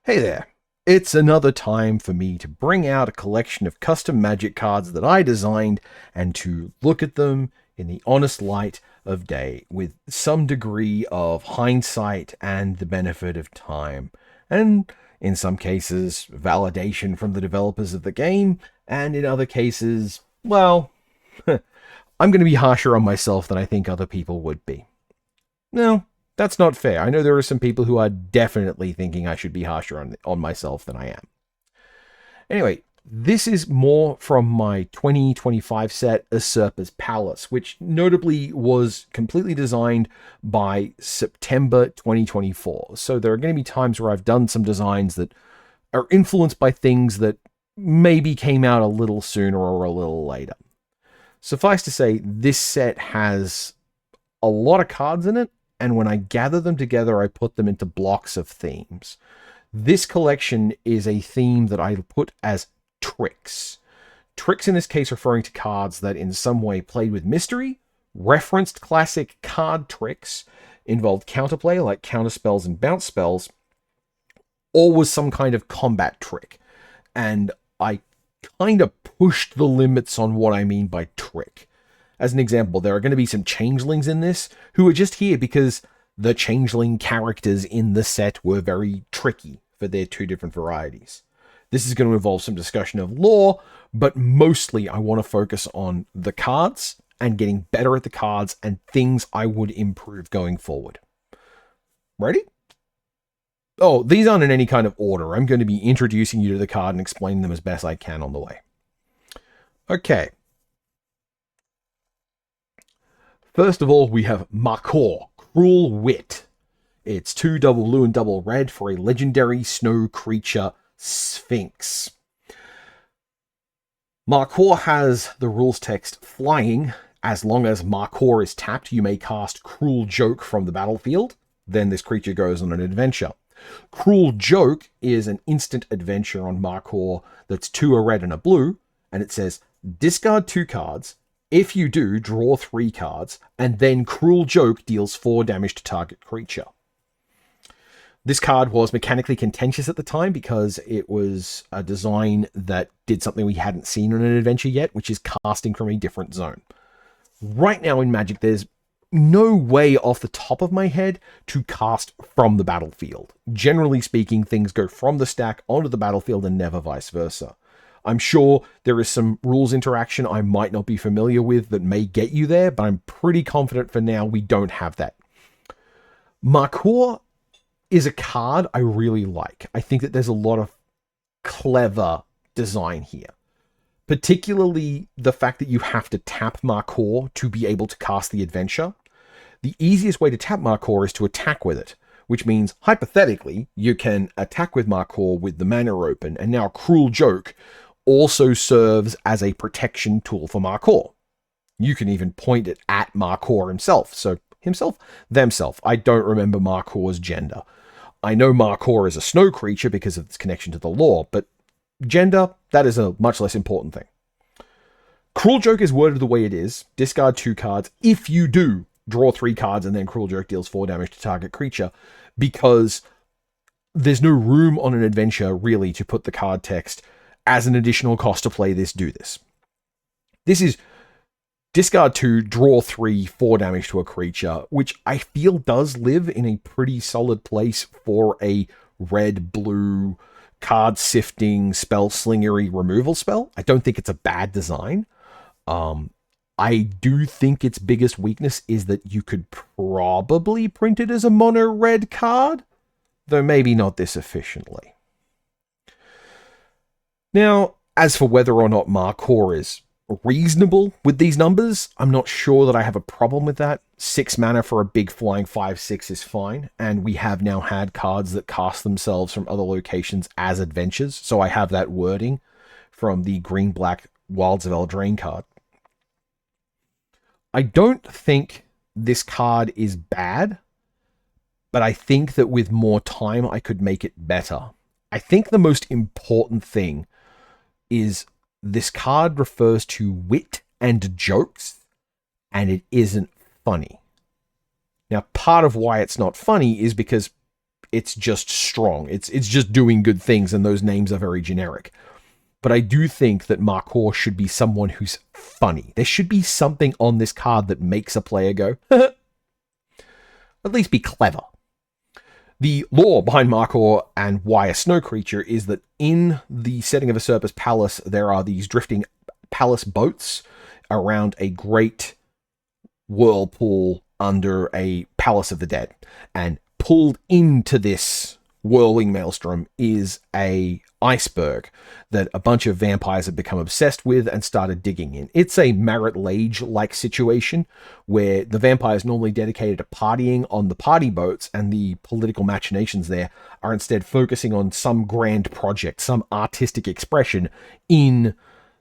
Hey there. It's another time for me to bring out a collection of custom magic cards that I designed and to look at them in the honest light of day with some degree of hindsight and the benefit of time. And in some cases, validation from the developers of the game, and in other cases, well, I'm going to be harsher on myself than I think other people would be. No, that's not fair. I know there are some people who are definitely thinking I should be harsher on myself than I am. Anyway, this is more from my 2025 set, Usurper's Palace, which notably was completely designed by September 2024. So there are going to be times where I've done some designs that are influenced by things that maybe came out a little sooner or a little later. Suffice to say, this set has a lot of cards in it, and when I gather them together, I put them into blocks of themes. This collection is a theme that I put as tricks. Tricks in this case referring to cards that in some way played with mystery, referenced classic card tricks, involved counterplay like counterspells and bounce spells, or was some kind of combat trick. And I kind of pushed the limits on what I mean by trick. As an example, there are going to be some changelings in this who are just here because the changeling characters in the set were very tricky for their two different varieties. This is going to involve some discussion of lore, but mostly I want to focus on the cards and getting better at the cards and things I would improve going forward. Ready? Oh, these aren't in any kind of order. I'm going to be introducing you to the card and explaining them as best I can on the way. Okay. First of all, we have Markor, Cruel Wit. It's 2 double blue and double red for a legendary snow creature, Sphinx. Markor has the rules text flying. As long as Markor is tapped, you may cast Cruel Joke from the battlefield. Then this creature goes on an adventure. Cruel Joke is an instant adventure on Markor that's 2 a red and a blue, and it says discard 2 cards. If you do, draw 3 cards, and then Cruel Joke deals 4 damage to target creature. This card was mechanically contentious at the time because it was a design that did something we hadn't seen in an adventure yet, which is casting from a different zone. Right now in Magic, there's no way off the top of my head to cast from the battlefield. Generally speaking, things go from the stack onto the battlefield and never vice versa. I'm sure there is some rules interaction I might not be familiar with that may get you there, but I'm pretty confident for now we don't have that. Markor is a card I really like. I think that there's a lot of clever design here. Particularly the fact that you have to tap Markor to be able to cast the adventure. The easiest way to tap Markor is to attack with it, which means, hypothetically, you can attack with Markor with the mana open, and now Cruel Joke also serves as a protection tool for Markor. You can even point it at Markor himself. So, himself? Themself. I don't remember Markor's gender. I know Markor is a snow creature because of its connection to the lore, but gender, that is a much less important thing. Cruel Joke is worded the way it is. Discard 2 cards. If you do, draw 3 cards, and then Cruel Joke deals 4 damage to target creature, because there's no room on an adventure, really, to put the card text as an additional cost to play this, do this. This is discard 2, draw 3, 4 damage to a creature, which I feel does live in a pretty solid place for a red-blue card sifting spell slingery removal spell. I don't think it's a bad design. I do think its biggest weakness is that you could probably print it as a mono red card, though maybe not this efficiently. Now, as for whether or not Markor is reasonable with these numbers, I'm not sure that I have a problem with that. 6 mana for a big flying 5/6 is fine, and we have now had cards that cast themselves from other locations as adventures, so I have that wording from the green-black Wilds of Eldraine card. I don't think this card is bad, but I think that with more time I could make it better. I think the most important thing is this card refers to wit and jokes, and it isn't funny. Now, part of why it's not funny is because It's just strong. It's just doing good things, and those names are very generic. But I do think that Markor should be someone who's funny. There should be something on this card that makes a player go, at least be clever. The lore behind Markor and why a snow creature is that in the setting of Usurper's palace, there are these drifting palace boats around a great whirlpool under a palace of the dead. And pulled into this whirling maelstrom is a iceberg that a bunch of vampires have become obsessed with and started digging in. It's a Marit Lage-like situation where the vampires normally dedicated to partying on the party boats, and the political machinations there are instead focusing on some grand project, some artistic expression in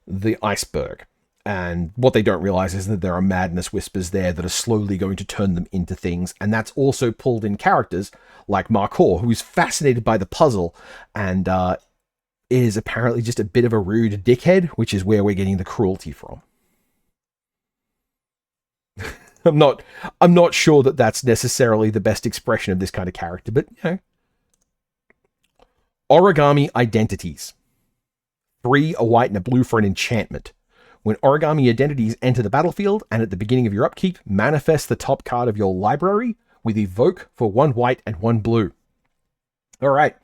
the iceberg. And what they don't realize is that there are madness whispers there that are slowly going to turn them into things. And that's also pulled in characters like Markor, who's fascinated by the puzzle and is apparently just a bit of a rude dickhead, which is where we're getting the cruelty from. I'm not sure that that's necessarily the best expression of this kind of character, but, you know. Origami identities. 3, a white and a blue for an enchantment. When origami identities enter the battlefield and at the beginning of your upkeep, manifest the top card of your library with evoke for 1 white and 1 blue. All right.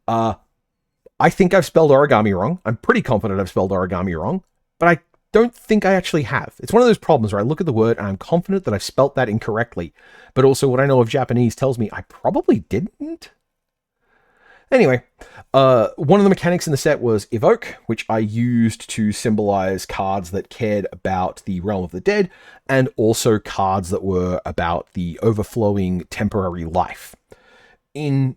I think I've spelled origami wrong. I'm pretty confident I've spelled origami wrong, but I don't think I actually have. It's one of those problems where I look at the word and I'm confident that I've spelt that incorrectly, but also what I know of Japanese tells me I probably didn't. Anyway, one of the mechanics in the set was Evoke, which I used to symbolize cards that cared about the Realm of the Dead, and also cards that were about the overflowing temporary life. In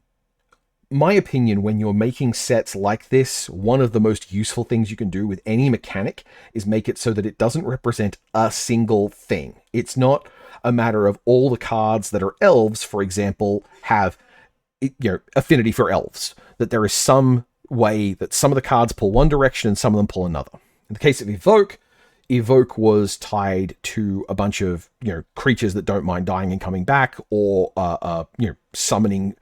my opinion, when you're making sets like this, one of the most useful things you can do with any mechanic is make it so that it doesn't represent a single thing. It's not a matter of all the cards that are elves, for example, have affinity for elves, that there is some way that some of the cards pull one direction and some of them pull another. In the case of Evoke was tied to a bunch of creatures that don't mind dying and coming back, or summoning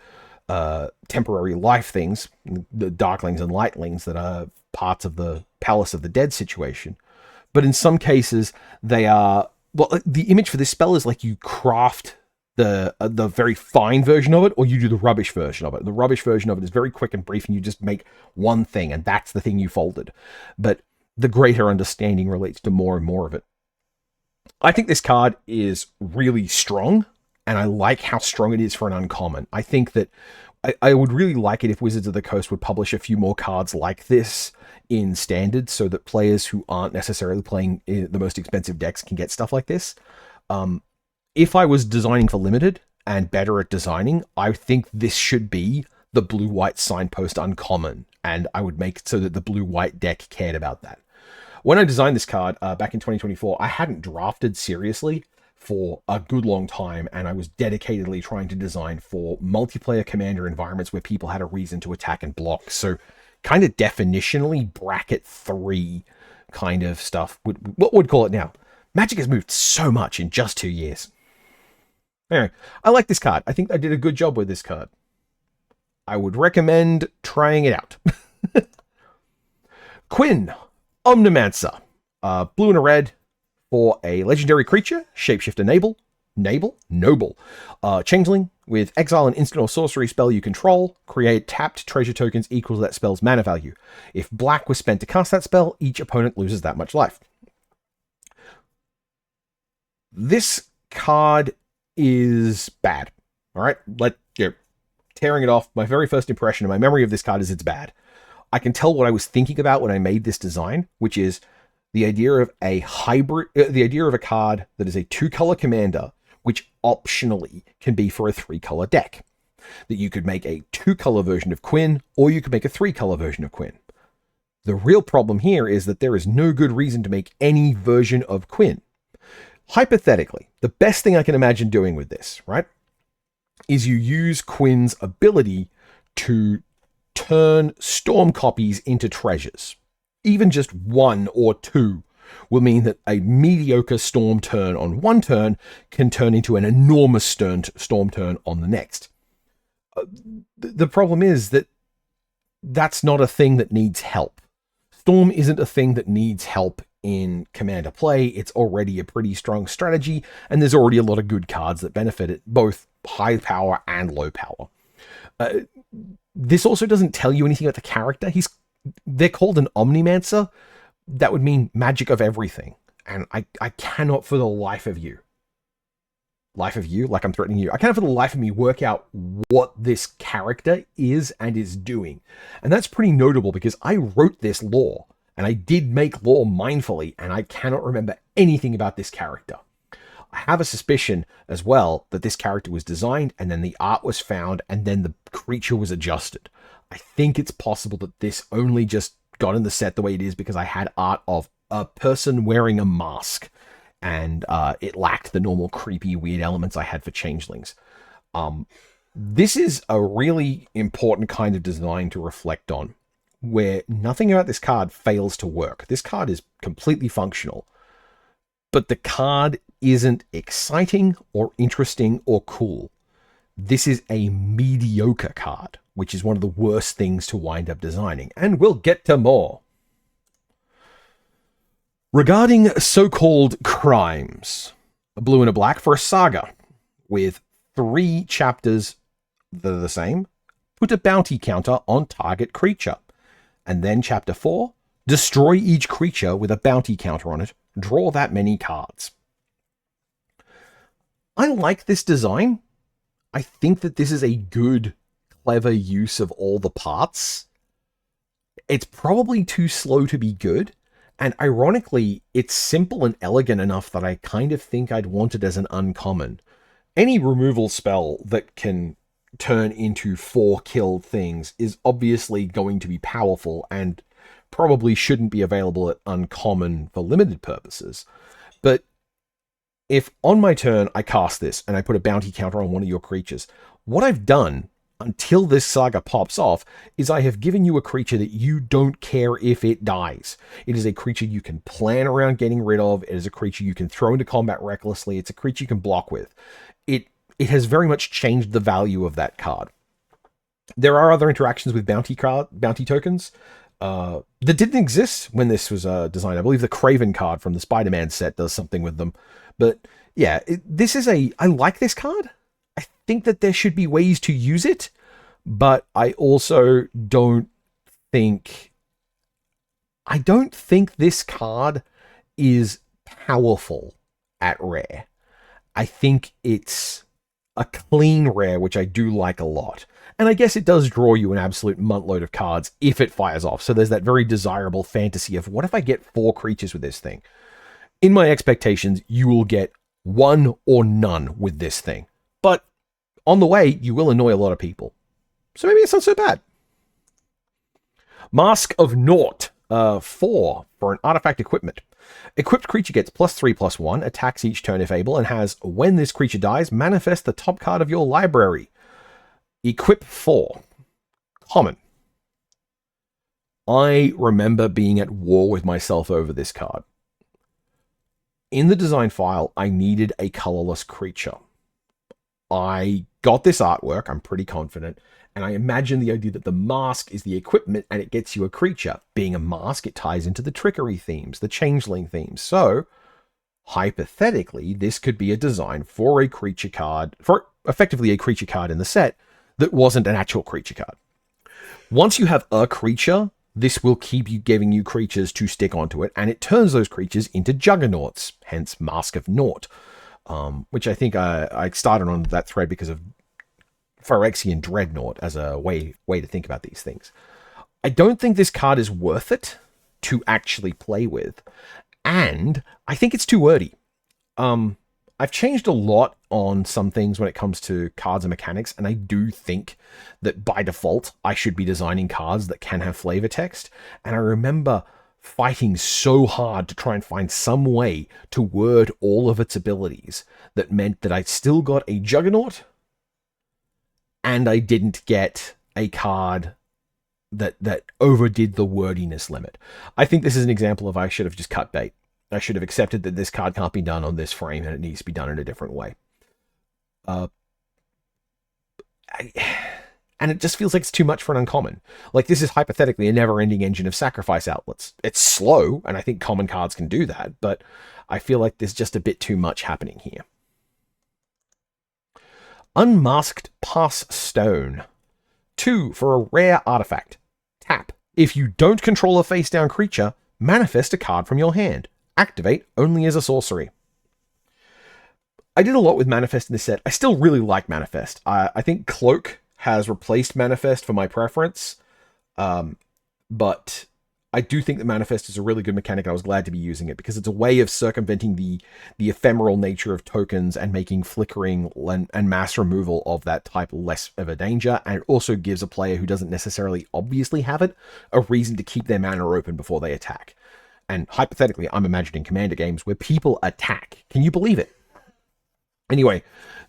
temporary life things, the Darklings and Lightlings that are parts of the Palace of the Dead situation. But in some cases, they are, well, the image for this spell is like you craft the very fine version of it, or you do the rubbish version of it. The rubbish version of it is very quick and brief, and you just make one thing, and that's the thing you folded. But the greater understanding relates to more and more of it. I think this card is really strong, and I like how strong it is for an uncommon. I think that I would really like it if Wizards of the Coast would publish a few more cards like this in Standard, so that players who aren't necessarily playing the most expensive decks can get stuff like this. If I was designing for Limited and better at designing, I think this should be the blue-white signpost uncommon, and I would make it so that the blue-white deck cared about that. When I designed this card back in 2024, I hadn't drafted seriously for a good long time, and I was dedicatedly trying to design for multiplayer commander environments where people had a reason to attack and block. So kind of definitionally bracket 3 kind of stuff. What would call it now? Magic has moved so much in just 2 years. Anyway, I like this card. I think I did a good job with this card. I would recommend trying it out. Quinn, Omnimancer. Blue and a red for a legendary creature. Shapeshifter Noble. Changeling with exile an instant or sorcery spell you control. Create tapped treasure tokens equal to that spell's mana value. If black was spent to cast that spell, each opponent loses that much life. This card is bad. All right, tearing it off. My very first impression and my memory of this card is it's bad. I can tell what I was thinking about when I made this design, which is the idea of a hybrid, the idea of a card that is a 2-color commander, which optionally can be for a 3-color deck. That you could make a 2-color version of Quinn, or you could make a 3-color version of Quinn. The real problem here is that there is no good reason to make any version of Quinn. Hypothetically, the best thing I can imagine doing with this, right, is you use Quinn's ability to turn storm copies into treasures. Even just 1 or 2 will mean that a mediocre storm turn on one turn can turn into an enormous storm turn on the next. The problem is that that's not a thing that needs help. Storm isn't a thing that needs help in Commander play. It's already a pretty strong strategy, and there's already a lot of good cards that benefit it, both high power and low power. This also doesn't tell you anything about the character. They're called an Omnimancer. That would mean magic of everything. And I cannot for the life of you, like I'm threatening you, I cannot for the life of me work out what this character is and is doing. And that's pretty notable because I wrote this lore, and I did make lore mindfully, and I cannot remember anything about this character. I have a suspicion as well that this character was designed, and then the art was found, and then the creature was adjusted. I think it's possible that this only just got in the set the way it is because I had art of a person wearing a mask, and it lacked the normal creepy, weird elements I had for changelings. This is a really important kind of design to reflect on, where nothing about this card fails to work. This card is completely functional, but the card isn't exciting or interesting or cool. This is a mediocre card, which is one of the worst things to wind up designing, and we'll get to more. Regarding so-called crimes, a blue and a black for a saga with 3 chapters that are the same. Put a bounty counter on target creature. And then chapter 4, destroy each creature with a bounty counter on it. Draw that many cards. I like this design. I think that this is a good, clever use of all the parts. It's probably too slow to be good. And ironically, it's simple and elegant enough that I kind of think I'd want it as an uncommon. Any removal spell that can turn into 4 killed things is obviously going to be powerful and probably shouldn't be available at uncommon for limited purposes. But if on my turn I cast this and I put a bounty counter on one of your creatures, what I've done until this saga pops off is I have given you a creature that you don't care if it dies. It is a creature you can plan around getting rid of. It is a creature you can throw into combat recklessly. It's a creature you can block with. It has very much changed the value of that card. There are other interactions with bounty tokens that didn't exist when this was designed. I believe the Craven card from the Spider-Man set does something with them. But yeah, I like this card. I think that there should be ways to use it, but I also don't think this card is powerful at rare. I think it's a clean rare, which I do like a lot. And I guess it does draw you an absolute montload of cards if it fires off. So there's that very desirable fantasy of what if I get 4 creatures with this thing? In my expectations, you will get 1 or none with this thing. But on the way, you will annoy a lot of people. So maybe it's not so bad. Mask of Naught, 4 for an artifact equipment. Equipped creature gets +3/+1, attacks each turn if able, and has, when this creature dies, manifest the top card of your library. Equip 4. Common. I remember being at war with myself over this card. In the design file, I needed a colorless creature. I got this artwork, I'm pretty confident, and I imagine the idea that the mask is the equipment and it gets you a creature. Being a mask, it ties into the trickery themes, the changeling themes. So, hypothetically, this could be a design for a creature card, for effectively a creature card in the set that wasn't an actual creature card. Once you have a creature, this will keep you giving you creatures to stick onto it, and it turns those creatures into juggernauts, hence Mask of Naught. Which I think I started on that thread because of Phyrexian Dreadnought as a way to think about these things. I don't think this card is worth it to actually play with, and I think it's too wordy. I've changed a lot on some things when it comes to cards and mechanics, and I do think that by default I should be designing cards that can have flavor text, and I remember fighting so hard to try and find some way to word all of its abilities that meant that I still got a Juggernaut and I didn't get a card that overdid the wordiness limit. I think this is an example of I should have just cut bait. I should have accepted that this card can't be done on this frame and it needs to be done in a different way. And it just feels like it's too much for an uncommon. Like, this is hypothetically a never-ending engine of sacrifice outlets. It's slow, and I think common cards can do that, but I feel like there's just a bit too much happening here. Unmasked Pass Stone. 2 for a rare artifact. Tap. If you don't control a face-down creature, manifest a card from your hand. Activate only as a sorcery. I did a lot with Manifest in this set. I still really like Manifest. I think Cloak has replaced Manifest for my preference, but I do think that Manifest is a really good mechanic, and I was glad to be using it because it's a way of circumventing the ephemeral nature of tokens and making flickering and mass removal of that type less of a danger, and it also gives a player who doesn't necessarily obviously have it a reason to keep their mana open before they attack. And hypothetically, I'm imagining Commander games where people attack. Can you believe it? Anyway,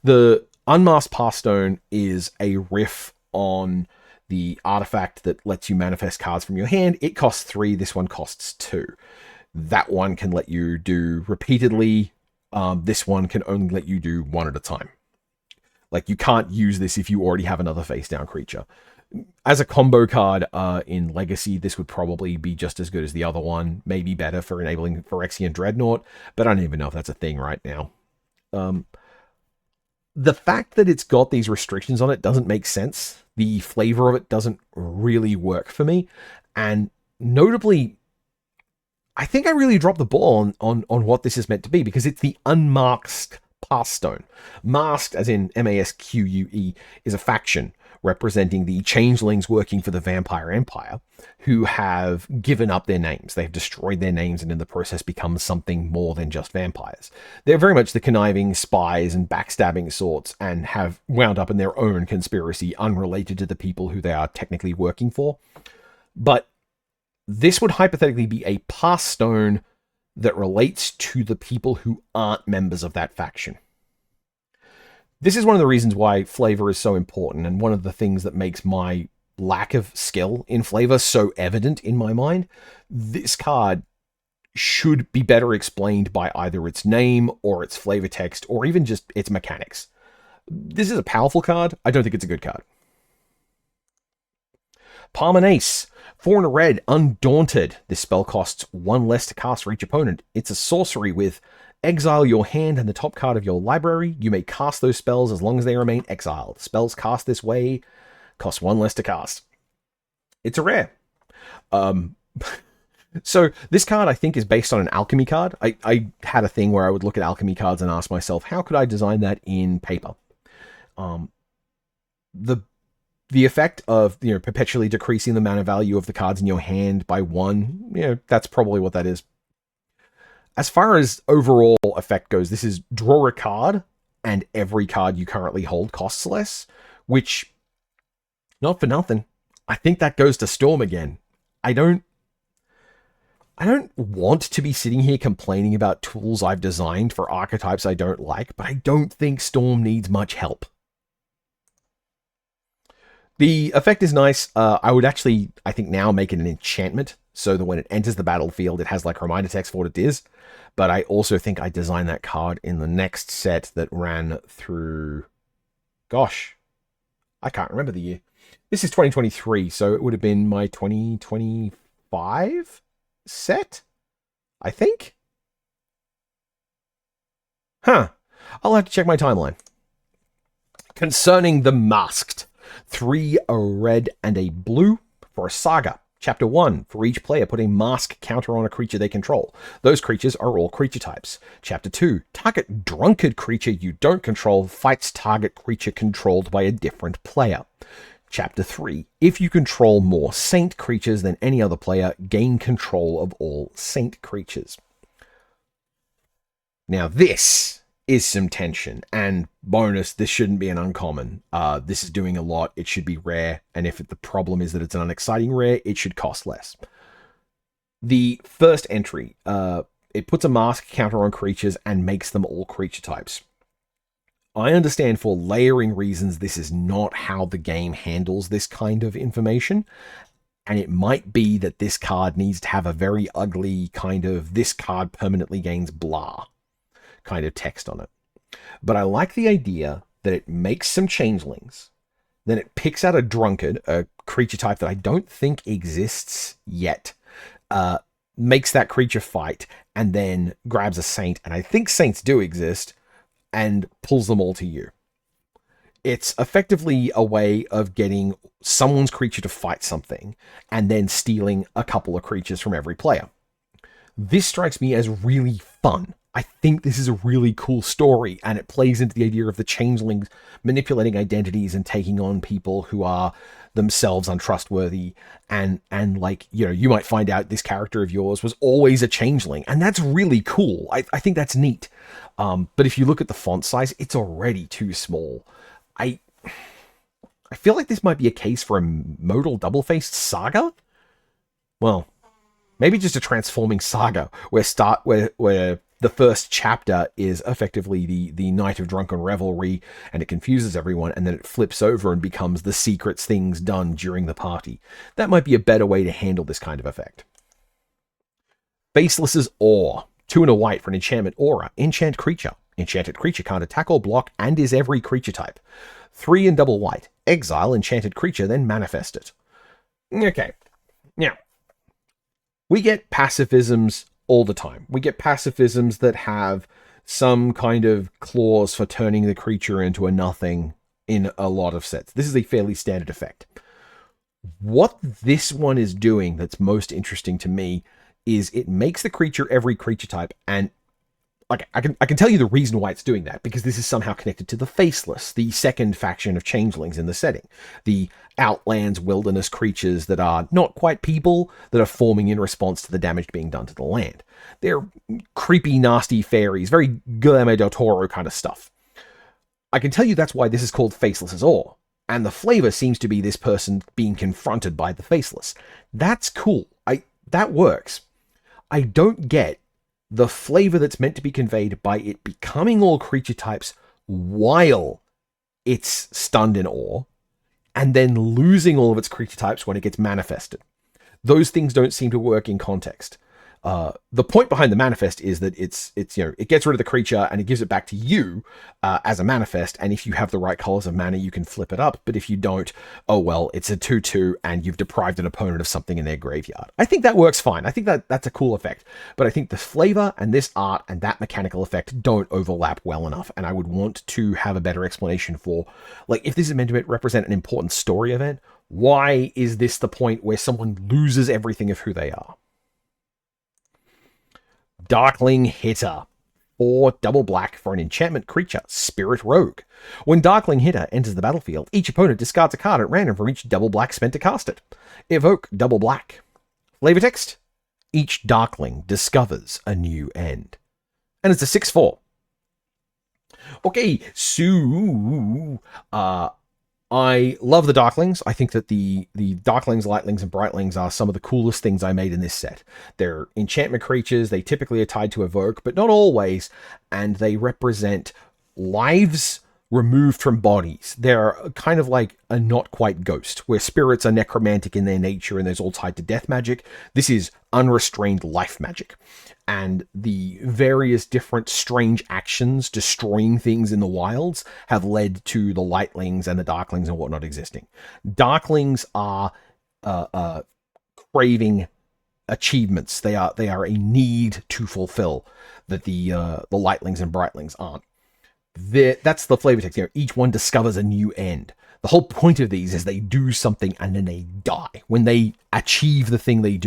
the Unmasked Pass Stone is a riff on the artifact that lets you manifest cards from your hand. It costs 3. This one costs 2. That one can let you do repeatedly. This one can only let you do 1 at a time. Like, you can't use this if you already have another face-down creature. As a combo card in Legacy, this would probably be just as good as the other one. Maybe better for enabling Phyrexian Dreadnought, but I don't even know if that's a thing right now. The fact that it's got these restrictions on it doesn't make sense. The flavor of it doesn't really work for me. And notably, I think I really dropped the ball on what this is meant to be, because it's the Unmasked Pass Stone. Masked, as in Masque, is a faction representing the changelings working for the Vampire Empire, who have given up their names. They've destroyed their names and in the process become something more than just vampires. They're very much the conniving spies and backstabbing sorts, and have wound up in their own conspiracy unrelated to the people who they are technically working for. But this would hypothetically be a pass stone that relates to the people who aren't members of that faction. This is one of the reasons why flavor is so important, and one of the things that makes my lack of skill in flavor so evident in my mind. This card should be better explained by either its name or its flavor text, or even just its mechanics. This is a powerful card. I don't think it's a good card. Palm and Ace. 4 and a red, Undaunted. This spell costs 1 less to cast for each opponent. It's a sorcery with exile your hand and the top card of your library. You may cast those spells as long as they remain exiled. Spells cast this way cost 1 less to cast. It's a rare. So this card, I think, is based on an alchemy card. I had a thing where I would look at alchemy cards and ask myself, how could I design that in paper? The effect of, perpetually decreasing the mana value of the cards in your hand by 1, that's probably what that is. As far as overall effect goes, this is draw a card, and every card you currently hold costs less, which, not for nothing, I think that goes to Storm again. I don't want to be sitting here complaining about tools I've designed for archetypes I don't like, but I don't think Storm needs much help. The effect is nice. I would actually, I think now, make it an enchantment, so that when it enters the battlefield, it has like reminder text for what it is. But I also think I designed that card in the next set that ran through, gosh, I can't remember the year. This is 2023, so it would have been my 2025 set, I think. I'll have to check my timeline. Concerning the Masked. 3, a red and a blue for a saga. Chapter 1, for each player, put a mask counter on a creature they control. Those creatures are all creature types. Chapter 2, target drunkard creature you don't control fights target creature controlled by a different player. Chapter 3, if you control more saint creatures than any other player, gain control of all saint creatures. Now this is some tension, and bonus, this shouldn't be an uncommon. This is doing a lot. It should be rare, and if the problem is that it's an unexciting rare, it should cost less. The first entry, it puts a mask counter on creatures and makes them all creature types. I understand for layering reasons this is not how the game handles this kind of information, and it might be that this card needs to have a very ugly kind of this card permanently gains blah kind of text on it. But I like the idea that it makes some changelings, Then it picks out a drunkard, a creature type that I don't think exists yet, makes that creature fight, and then grabs a saint, and I think saints do exist, and pulls them all to you. It's effectively a way of getting someone's creature to fight something, and then stealing a couple of creatures from every player. This strikes me as really fun. I think this is a really cool story, and it plays into the idea of the changelings manipulating identities and taking on people who are themselves untrustworthy. And like, you know, you might find out this character of yours was always a changeling, and that's really cool. I think that's neat. But if you look at the font size, it's already too small. I feel like this might be a case for a modal double-faced saga. Well, maybe just a transforming saga where the first chapter is effectively the night of drunken revelry, and it confuses everyone, and then it flips over and becomes the secrets things done during the party. That might be a better way to handle this kind of effect. Faceless's Awe. 2 and a white for an enchantment aura. Enchant creature. Enchanted creature can't attack or block and is every creature type. 3 and double white. Exile enchanted creature, then manifest it. Okay. Now, we get pacifisms all the time. We get pacifisms that have some kind of clause for turning the creature into a nothing in a lot of sets. This is a fairly standard effect. What this one is doing that's most interesting to me is it makes the creature every creature type, and like I can tell you the reason why it's doing that, because this is somehow connected to the Faceless, the second faction of changelings in the setting. The outlands wilderness creatures that are not quite people, that are forming in response to the damage being done to the land. They're creepy, nasty fairies, very Guillermo del Toro kind of stuff. I can tell you that's why this is called Faceless's Awe, and the flavor seems to be this person being confronted by the Faceless. That's cool. That works. I don't get the flavor that's meant to be conveyed by it becoming all creature types while it's stunned in awe, and then losing all of its creature types when it gets manifested. Those things don't seem to work in context. The point behind the manifest is that it's you know, it gets rid of the creature and it gives it back to you as a manifest, and if you have the right colors of mana, you can flip it up, but if you don't, oh well, it's a 2/2 and you've deprived an opponent of something in their graveyard. I think that works fine. I think that's a cool effect, but I think the flavor and this art and that mechanical effect don't overlap well enough, and I would want to have a better explanation for, like, if this is meant to represent an important story event, why is this the point where someone loses everything of who they are? Darkling Hitter. 4 double black for an enchantment creature, Spirit Rogue. When Darkling Hitter enters the battlefield, each opponent discards a card at random from each double black spent to cast it. Evoke double black. Flavor text: each Darkling discovers a new end. And it's a 6/4. Okay, so I love the Darklings. I think that the Darklings, Lightlings, and Brightlings are some of the coolest things I made in this set. They're enchantment creatures. They typically are tied to Evoke, but not always, and they represent lives removed from bodies. They're kind of like a not quite ghost, where spirits are necromantic in their nature and there's all tied to death magic. This is unrestrained life magic. And the various different strange actions destroying things in the wilds have led to the Lightlings and the Darklings and whatnot existing. Darklings are craving achievements. They are a need to fulfill that the Lightlings and Brightlings aren't. That's the flavor text here. Each one discovers a new end. The whole point of these is they do something and then they die. When they achieve the thing they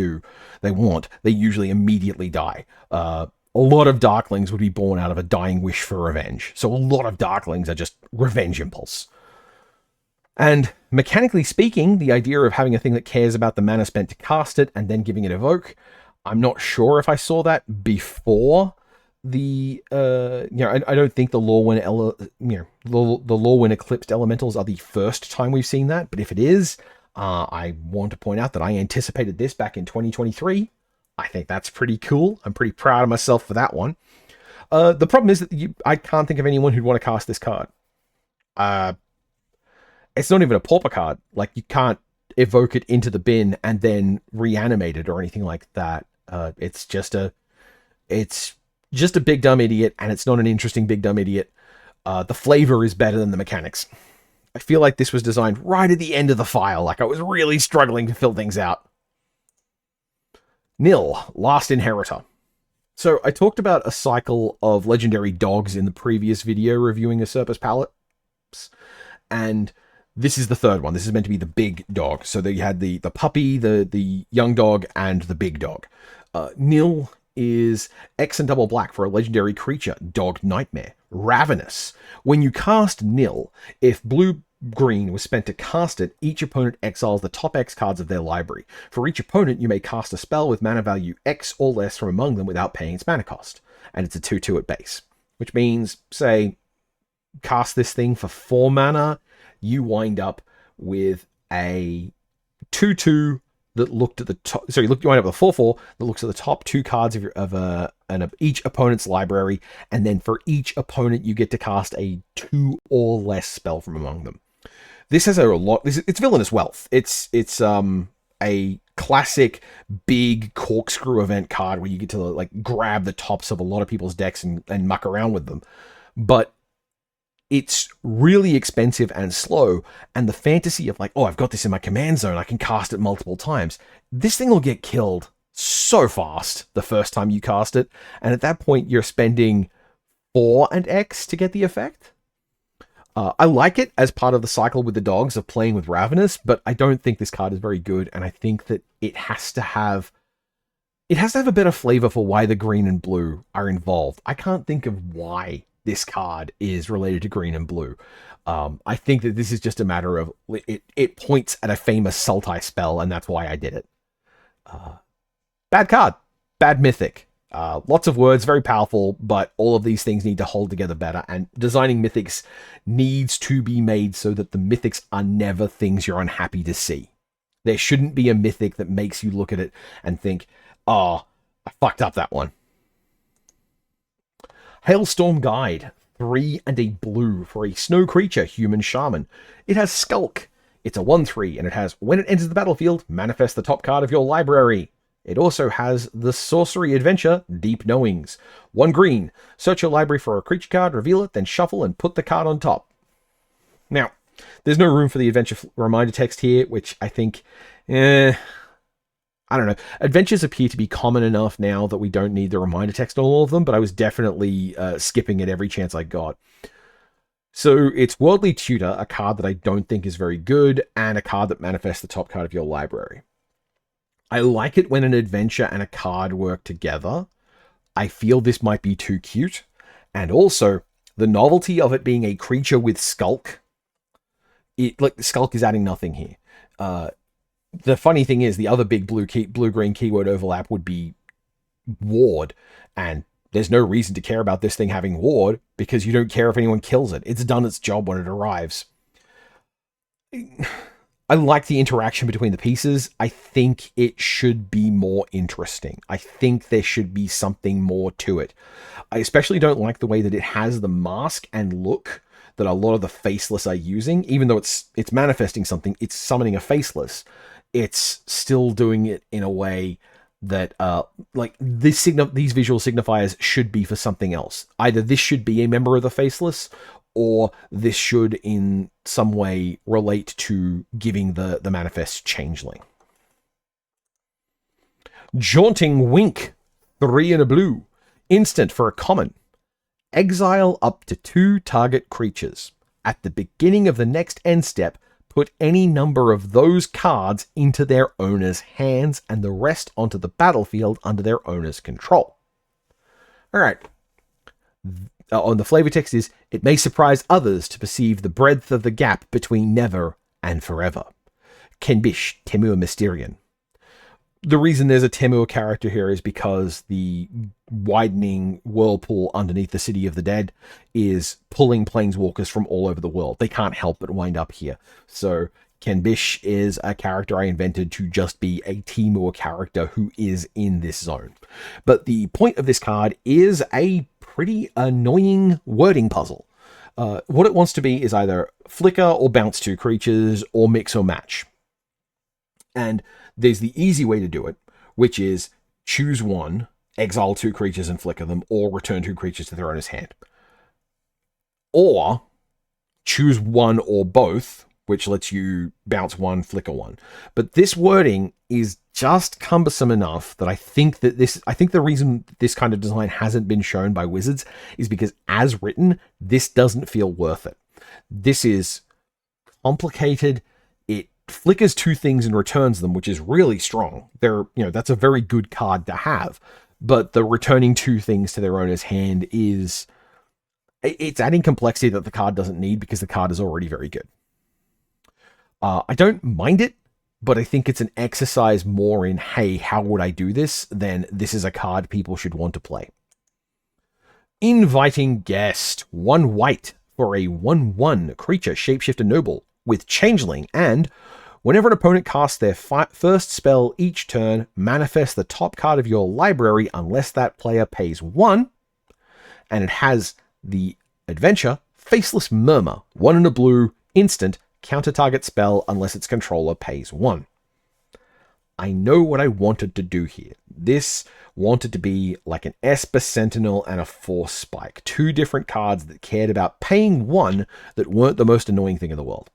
want, they usually immediately die. A lot of Darklings would be born out of a dying wish for revenge. So a lot of Darklings are just revenge impulse. And mechanically speaking, the idea of having a thing that cares about the mana spent to cast it and then giving it Evoke, I'm not sure if I saw that before the I don't think the Lorwyn the Lorwyn Eclipsed Elementals are the first time we've seen that, but if it is, I want to point out that I anticipated this back in 2023. I think that's pretty cool. I'm pretty proud of myself for that one. The problem is that I can't think of anyone who'd want to cast this card. It's not even a pauper card. Like, you can't evoke it into the bin and then reanimate it or anything like that. It's just a big dumb idiot, and it's not an interesting big dumb idiot. The flavor is better than the mechanics. I feel like this was designed right at the end of the file, like I was really struggling to fill things out. Nil, Last Inheritor. So I talked about a cycle of legendary dogs in the previous video reviewing Usurper's palettes, and this is the third one. This is meant to be the big dog. So you had the puppy, the young dog, and the big dog. Nil is X and double black for a legendary creature, Dog Nightmare. Ravenous. When you cast Nil, if blue-green was spent to cast it, each opponent exiles the top X cards of their library. For each opponent, you may cast a spell with mana value X or less from among them without paying its mana cost. And it's a 2/2 at base. Which means, say, cast this thing for 4 mana, you wind up with a 2/2 that looked at the top. So you wind up with a 4/4 that looks at the top 2 cards of each opponent's library, and then for each opponent you get to cast a 2 or less spell from among them. This has a lot. It's Villainous Wealth. It's a classic big corkscrew event card where you get to like grab the tops of a lot of people's decks and muck around with them, but it's really expensive and slow, and the fantasy of like, oh, I've got this in my command zone, I can cast it multiple times. This thing will get killed so fast the first time you cast it, and at that point you're spending 4 and X to get the effect. I like it as part of the cycle with the dogs of playing with Ravenous, but I don't think this card is very good, and I think that it has to have a better flavor for why the green and blue are involved. I can't think of why this card is related to green and blue. I think that this is just a matter of it points at a famous Sultai spell, and that's why I did it. Bad card. Bad mythic. Lots of words, very powerful, but all of these things need to hold together better, and designing mythics needs to be made so that the mythics are never things you're unhappy to see. There shouldn't be a mythic that makes you look at it and think, oh, I fucked up that one. Hailstorm Guide, 3 and a blue for a snow creature, human shaman. It has Skulk. It's a 1/3, and it has, when it enters the battlefield, manifest the top card of your library. It also has the sorcery adventure, Deep Knowings. 1 green. Search your library for a creature card, reveal it, then shuffle and put the card on top. Now, there's no room for the adventure reminder text here, which I think, I don't know. Adventures appear to be common enough now that we don't need the reminder text on all of them, but I was definitely skipping it every chance I got. So it's Worldly Tutor, a card that I don't think is very good, and a card that manifests the top card of your library. I like it when an adventure and a card work together. I feel this might be too cute. And also, the novelty of it being a creature with Skulk. Skulk is adding nothing here. The funny thing is, the other big blue-green keyword overlap would be Ward, and there's no reason to care about this thing having Ward, because you don't care if anyone kills it. It's done its job when it arrives. I like the interaction between the pieces. I think it should be more interesting. I think there should be something more to it. I especially don't like the way that it has the mask and look that a lot of the Faceless are using. Even though it's manifesting something, it's summoning a Faceless. It's still doing it in a way that these visual signifiers should be for something else. Either this should be a member of the Faceless, or this should in some way relate to giving the manifest changeling. Jaunting Wink, 3 and a blue. Instant for a common. Exile up to 2 target creatures. At the beginning of the next end step, put any number of those cards into their owner's hands and the rest onto the battlefield under their owner's control. Alright. On the flavor text is, it may surprise others to perceive the breadth of the gap between never and forever. Kenbish, Temur Mysterian. The reason there's a Temur character here is because the widening whirlpool underneath the City of the Dead is pulling planeswalkers from all over the world. They can't help but wind up here. So Kenbish is a character I invented to just be a Temur character who is in this zone. But the point of this card is a pretty annoying wording puzzle. What it wants to be is either flicker or bounce 2 creatures, or mix or match. And there's the easy way to do it, which is choose 1, exile 2 creatures and flicker them, or return 2 creatures to their owner's hand. Or choose one or both, which lets you bounce one, flicker one. But this wording is just cumbersome enough that I think the reason this kind of design hasn't been shown by Wizards is because as written, this doesn't feel worth it. This is complicated. It flickers two things and returns them, which is really strong. That's a very good card to have. But the returning two things to their owner's hand it's adding complexity that the card doesn't need because the card is already very good. I don't mind it, but I think it's an exercise more in, hey, how would I do this, than this is a card people should want to play. Inviting Guest. 1 white for a 1/1 creature shapeshifter noble with changeling, and whenever an opponent casts their first spell each turn, manifest the top card of your library unless that player pays 1, and it has the adventure Faceless Murmur, 1 and a blue, instant, counter target spell unless its controller pays 1. I know what I wanted to do here. This wanted to be like an Esper Sentinel and a Force Spike. 2 different cards that cared about paying 1 that weren't the most annoying thing in the world.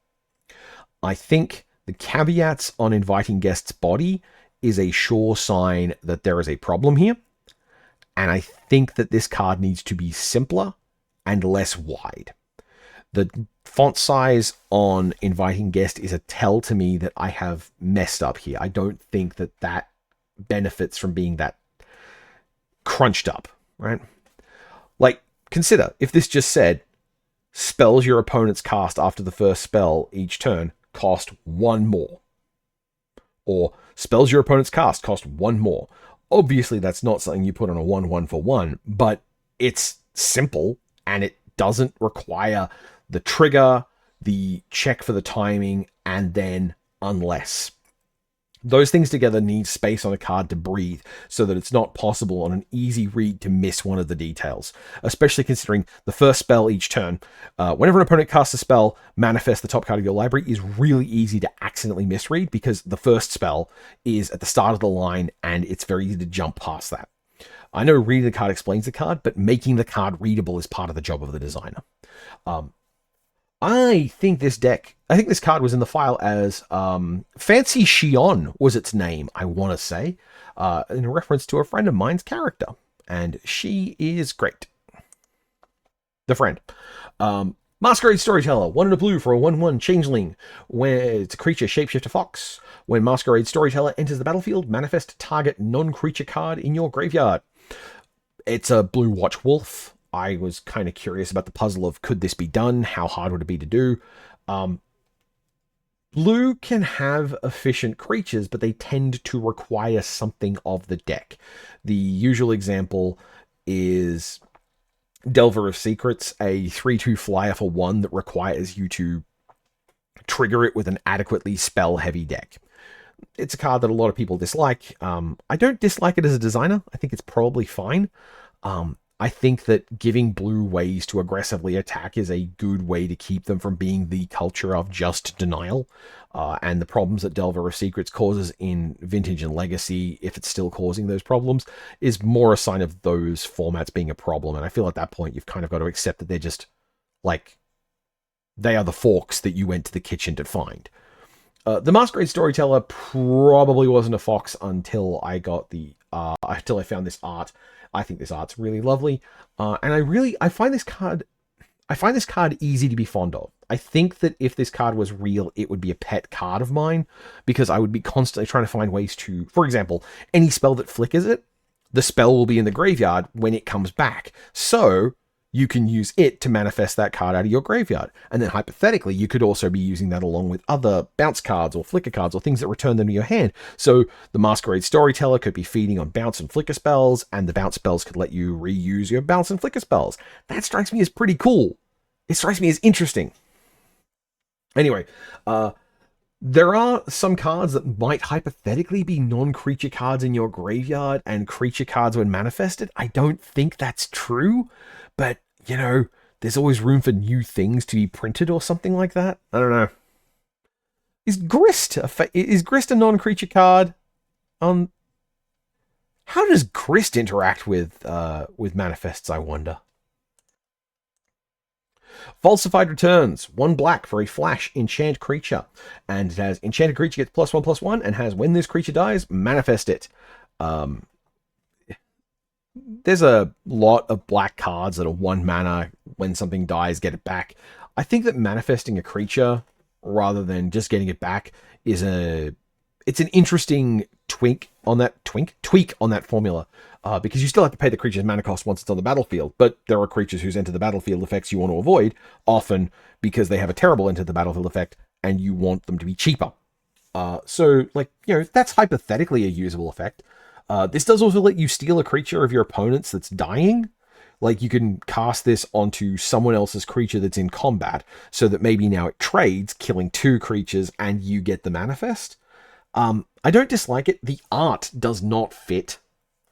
I think the caveats on Inviting Guest's body is a sure sign that there is a problem here. And I think that this card needs to be simpler and less wide. The font size on Inviting Guest is a tell to me that I have messed up here. I don't think that benefits from being that crunched up, right? Like, consider if this just said, spells your opponent's cast after the first spell each turn cost 1 more. Or spells your opponent's cast cost 1 more. Obviously, that's not something you put on a 1/1 for 1, but it's simple and it doesn't require the trigger, the check for the timing, and then unless. Those things together need space on a card to breathe so that it's not possible on an easy read to miss one of the details, especially considering the first spell each turn. Whenever an opponent casts a spell, manifest the top card of your library is really easy to accidentally misread because the first spell is at the start of the line and it's very easy to jump past that. I know reading the card explains the card, but making the card readable is part of the job of the designer. I think this card was in the file as Fancy Shion was its name, I want to say, in reference to a friend of mine's character. And she is great. The friend. Masquerade Storyteller, 1 and a blue for a 1/1 changeling. Where it's a creature, shapeshifter fox. When Masquerade Storyteller enters the battlefield, manifest target non-creature card in your graveyard. It's a blue watch wolf. I was kind of curious about the puzzle of could this be done? How hard would it be to do? Blue can have efficient creatures, but they tend to require something of the deck. The usual example is Delver of Secrets, a 3/2 flyer for 1 that requires you to trigger it with an adequately spell-heavy deck. It's a card that a lot of people dislike. I don't dislike it as a designer. I think it's probably fine. I think that giving blue ways to aggressively attack is a good way to keep them from being the culture of just denial. And the problems that Delver of Secrets causes in Vintage and Legacy, if it's still causing those problems, is more a sign of those formats being a problem. And I feel at that point, you've kind of got to accept that they're just like, they are the forks that you went to the kitchen to find. The Masquerade Storyteller probably wasn't a fox until I got until I found this art. I think this art's really lovely. And I find this card easy to be fond of. I think that if this card was real, it would be a pet card of mine because I would be constantly trying to find ways to, for example, any spell that flickers it, the spell will be in the graveyard when it comes back. So you can use it to manifest that card out of your graveyard. And then hypothetically, you could also be using that along with other bounce cards or flicker cards or things that return them to your hand. So the Masquerade Storyteller could be feeding on bounce and flicker spells, and the bounce spells could let you reuse your bounce and flicker spells. That strikes me as pretty cool. It strikes me as interesting. Anyway, there are some cards that might hypothetically be non-creature cards in your graveyard and creature cards when manifested. I don't think that's true, but, you know, there's always room for new things to be printed or something like that. I don't know. Is Grist a non-creature card? How does Grist interact with manifests, I wonder? Falsified Returns, 1 black for a flash enchant creature. And it has enchanted creature gets +1/+1 and has when this creature dies, manifest it. There's a lot of black cards that are 1 mana. When something dies, get it back. I think that manifesting a creature rather than just getting it back is it's an interesting tweak on that formula, because you still have to pay the creature's mana cost once it's on the battlefield, but there are creatures whose enter the battlefield effects you want to avoid, often because they have a terrible enter the battlefield effect and you want them to be cheaper. So, like, you know, that's hypothetically a usable effect. This does also let you steal a creature of your opponent's that's dying. Like, you can cast this onto someone else's creature that's in combat, so that maybe now it trades, killing 2 creatures, and you get the manifest. I don't dislike it. The art does not fit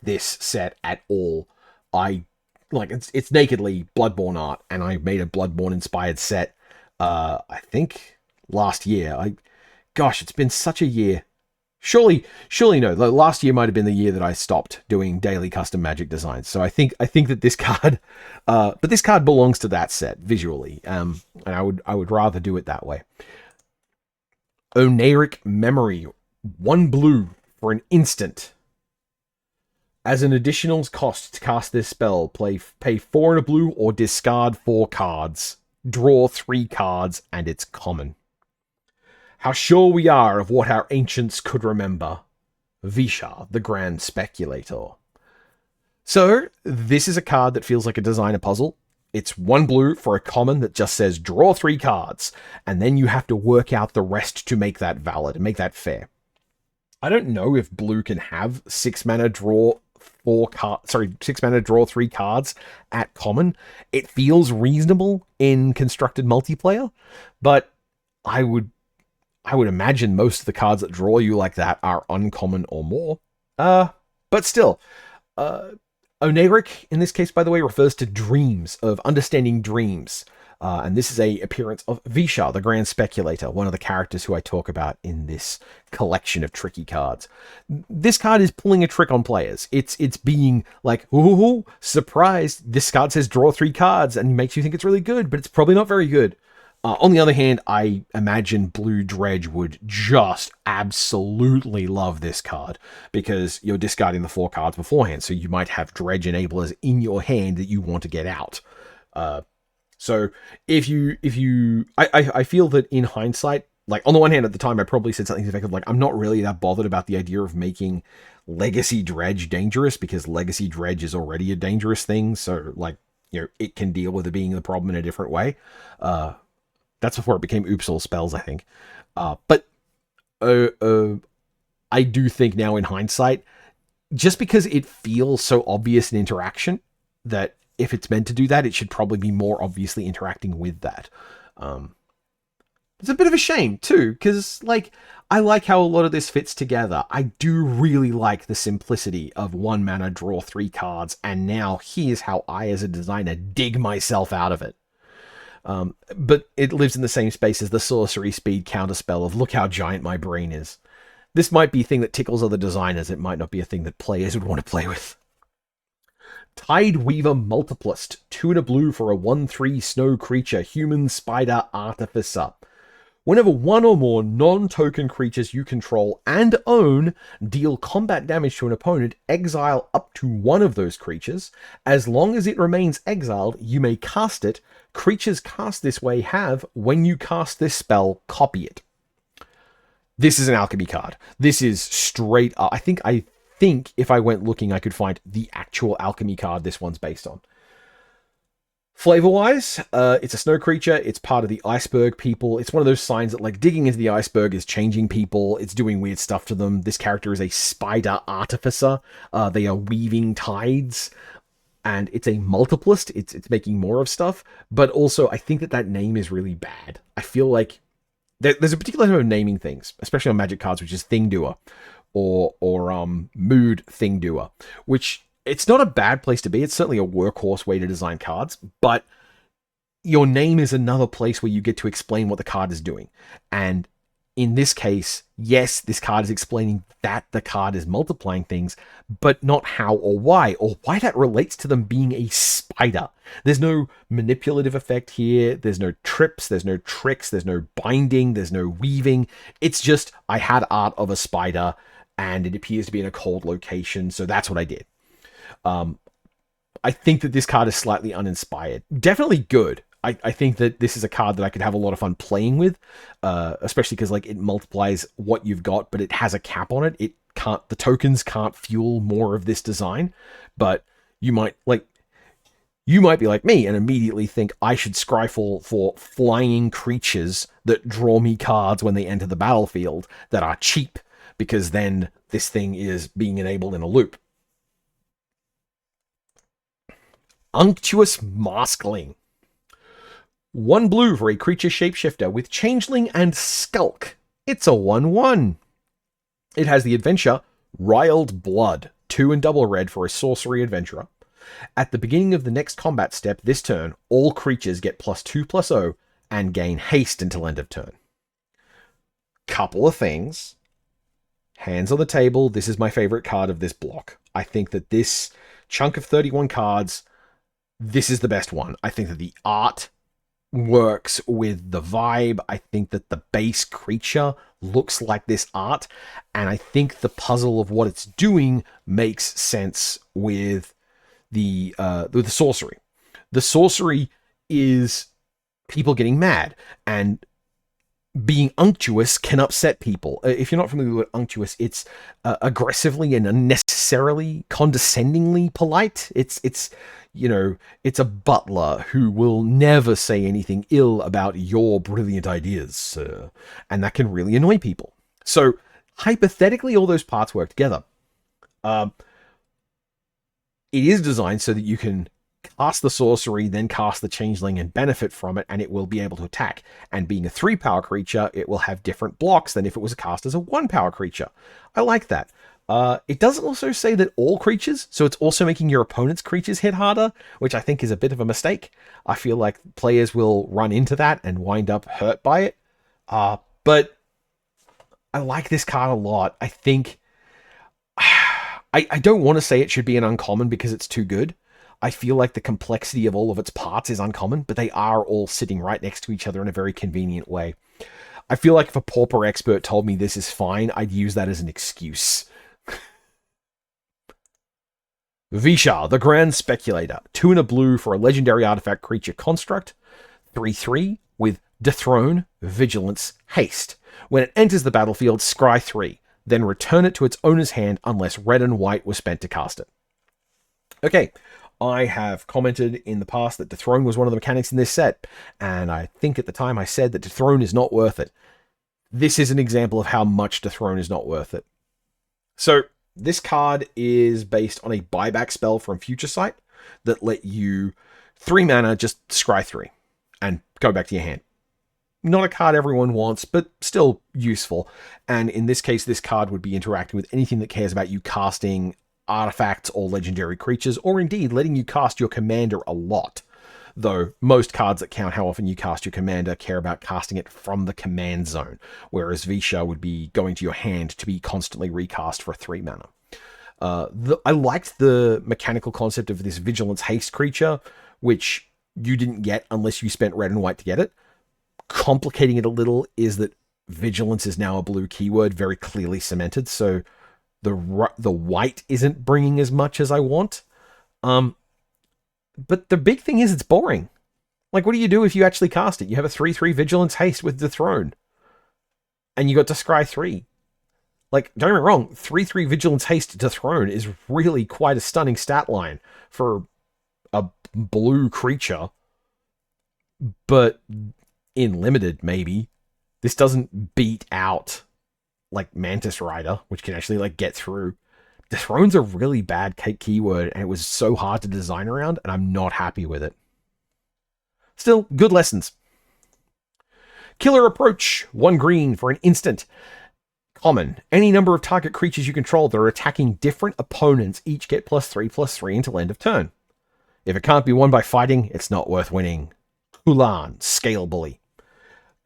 this set at all. It's nakedly Bloodborne art, and I made a Bloodborne inspired set, I think last year. Gosh, it's been such a year. Surely no. Last year might have been the year that I stopped doing daily custom Magic designs. So I think that this card, but this card belongs to that set visually, and I would rather do it that way. Oneric Memory, 1 blue for an instant. As an additional cost to cast this spell, pay 4 and a blue or discard 4 cards. Draw 3 cards, and it's common. How sure we are of what our ancients could remember. Visha, the Grand Speculator. So, this is a card that feels like a designer puzzle. It's 1 blue for a common that just says draw 3 cards, and then you have to work out the rest to make that valid and make that fair. I don't know if blue can have 6 mana draw 6 mana draw 3 cards at common. It feels reasonable in constructed multiplayer, but I would imagine most of the cards that draw you like that are uncommon or more. But still, Oneric, in this case, by the way, refers to dreams, of understanding dreams. And this is a appearance of Visha, the Grand Speculator, one of the characters who I talk about in this collection of tricky cards. This card is pulling a trick on players. It's being like, ooh, surprise, this card says draw 3 cards, and makes you think it's really good, but it's probably not very good. On the other hand, I imagine Blue Dredge would just absolutely love this card, because you're discarding the 4 cards beforehand, so you might have Dredge enablers in your hand that you want to get out. So I feel that in hindsight, like, on the one hand, at the time, I probably said something effective like, I'm not really that bothered about the idea of making Legacy Dredge dangerous, because Legacy Dredge is already a dangerous thing, so, like, you know, it can deal with it being the problem in a different way. That's before it became Oops All Spells, I think. But I do think now in hindsight, just because it feels so obvious in interaction, that if it's meant to do that, it should probably be more obviously interacting with that. It's a bit of a shame, too, because, like, I like how a lot of this fits together. I do really like the simplicity of 1 mana, draw 3 cards, and now here's how I, as a designer, dig myself out of it. But it lives in the same space as the sorcery speed counterspell of look how giant my brain is. This might be a thing that tickles other designers. It might not be a thing that players would want to play with. Tideweaver Multiplist, 2 and a blue for a 1/3 snow creature, human spider artificer. Whenever 1 or more non-token creatures you control and own deal combat damage to an opponent, exile up to 1 of those creatures. As long as it remains exiled, you may cast it. Creatures cast this way have, when you cast this spell, copy it. This is an alchemy card. This is straight up. I think if I went looking, I could find the actual alchemy card this one's based on. Flavor-wise, it's a snow creature. It's part of the iceberg people. It's one of those signs that, like, digging into the iceberg is changing people. It's doing weird stuff to them. This character is a spider artificer. They are weaving tides. And it's a multiplist. It's making more of stuff. But also, I think that name is really bad. I feel like there's a particular way of naming things, especially on Magic cards, which is Thing Doer or Mood Thing Doer, which it's not a bad place to be. It's certainly a workhorse way to design cards, but your name is another place where you get to explain what the card is doing. And in this case, yes, this card is explaining that the card is multiplying things, but not how or why that relates to them being a spider. There's no manipulative effect here. There's no trips. There's no tricks. There's no binding. There's no weaving. It's just, I had art of a spider and it appears to be in a cold location. So that's what I did. I think that this card is slightly uninspired. Definitely good. I think that this is a card that I could have a lot of fun playing with, especially because like it multiplies what you've got, but it has a cap on it. The tokens can't fuel more of this design, but you might be like me and immediately think I should scryfall for flying creatures that draw me cards when they enter the battlefield that are cheap, because then this thing is being enabled in a loop. Unctuous Maskling. 1 blue for a creature shapeshifter with Changeling and Skulk. It's a 1/1. It has the adventure Riled Blood, 2 and double red for a sorcery adventurer. At the beginning of the next combat step this turn, all creatures get +2/+0 and gain haste until end of turn. Couple of things. Hands on the table, this is my favorite card of this block. I think that this chunk of 31 cards, this is the best one. I think that the art works with the vibe. I think that the base creature looks like this art, and I think the puzzle of what it's doing makes sense with the sorcery. The sorcery is people getting mad, and being unctuous can upset people. If you're not familiar with unctuous, it's aggressively and unnecessarily condescendingly polite. It's a butler who will never say anything ill about your brilliant ideas, sir. And that can really annoy people. So hypothetically, all those parts work together. It is designed so that you can cast the sorcery, then cast the changeling and benefit from it, and it will be able to attack. And being a 3-power creature, it will have different blocks than if it was cast as a 1-power creature. I like that. It does also say that all creatures, so it's also making your opponent's creatures hit harder, which I think is a bit of a mistake. I feel like players will run into that and wind up hurt by it. But I like this card a lot. I think I don't want to say it should be an uncommon because it's too good. I feel like the complexity of all of its parts is uncommon, but they are all sitting right next to each other in a very convenient way. I feel like if a pauper expert told me this is fine, I'd use that as an excuse. Vishar, the Grand Speculator. 2 and a blue for a legendary artifact creature construct. 3/3 with Dethrone, Vigilance, Haste. When it enters the battlefield, scry 3. Then return it to its owner's hand unless red and white were spent to cast it. Okay, I have commented in the past that Dethrone was one of the mechanics in this set, and I think at the time I said that Dethrone is not worth it. This is an example of how much Dethrone is not worth it. So, this card is based on a buyback spell from Future Sight that let you 3 mana just scry 3 and go back to your hand. Not a card everyone wants, but still useful. And in this case, this card would be interacting with anything that cares about you casting artifacts or legendary creatures, or indeed letting you cast your commander a lot. Though most cards that count how often you cast your commander care about casting it from the command zone, whereas Visha would be going to your hand to be constantly recast for 3 mana. I liked the mechanical concept of this Vigilance Haste creature, which you didn't get unless you spent red and white to get it. Complicating it a little is that Vigilance is now a blue keyword, very clearly cemented, so the white isn't bringing as much as I want. But the big thing is it's boring. Like, what do you do if you actually cast it? You have a 3/3 Vigilance Haste with Dethrone, and you got to scry 3. Like, don't get me wrong, 3/3 Vigilance Haste Dethrone is really quite a stunning stat line for a blue creature. But in limited, maybe, this doesn't beat out like Mantis Rider, which can actually like get through. Dethrone's a really bad keyword, and it was so hard to design around, and I'm not happy with it. Still, good lessons. Killer Approach, 1 green for an instant. Common. Any number of target creatures you control that are attacking different opponents each get +3/+3 until end of turn. If it can't be won by fighting, it's not worth winning. Kulan, Scale Bully.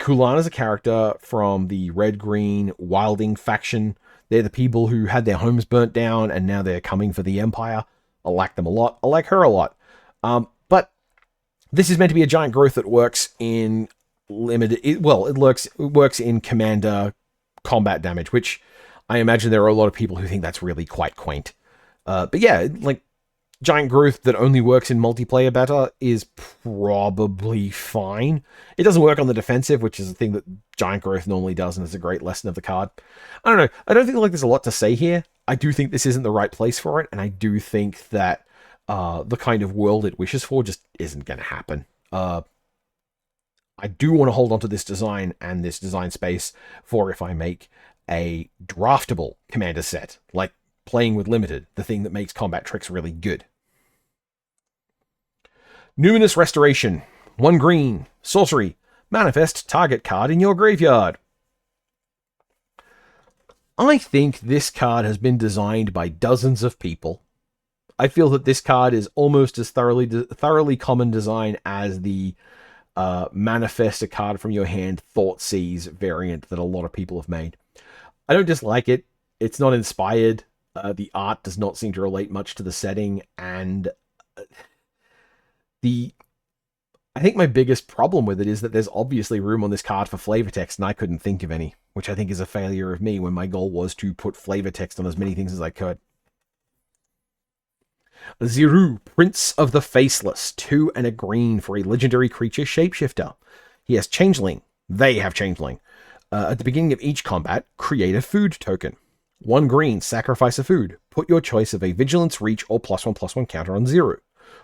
Kulan is a character from the red-green wilding faction. They're the people who had their homes burnt down, and now they're coming for the Empire. I like them a lot. I like her a lot. But this is meant to be a giant growth that works in limited... it works in commander combat damage, which I imagine there are a lot of people who think that's really quite quaint. But yeah, like, giant growth that only works in multiplayer better is probably fine. It doesn't work on the defensive, which is a thing that giant growth normally does, and it's a great lesson of the card. I don't know. I don't think like there's a lot to say here. I do think this isn't the right place for it, and I do think that the kind of world it wishes for just isn't going to happen. I do want to hold on to this design and this design space for if I make a draftable commander set, like playing with limited, the thing that makes combat tricks really good. Numinous Restoration. 1 green. Sorcery. Manifest target card in your graveyard. I think this card has been designed by dozens of people. I feel that this card is almost as thoroughly common design as the manifest a card from your hand Thoughtseize variant that a lot of people have made. I don't dislike it. It's not inspired. The art does not seem to relate much to the setting, and I think my biggest problem with it is that there's obviously room on this card for flavor text, and I couldn't think of any, which I think is a failure of me when my goal was to put flavor text on as many things as I could. Ziru, Prince of the Faceless, 2 and a green for a legendary creature shapeshifter. He has Changeling. They have Changeling. At the beginning of each combat, create a food token. 1 green, sacrifice a food. Put your choice of a Vigilance, Reach, or +1/+1 counter on Ziru.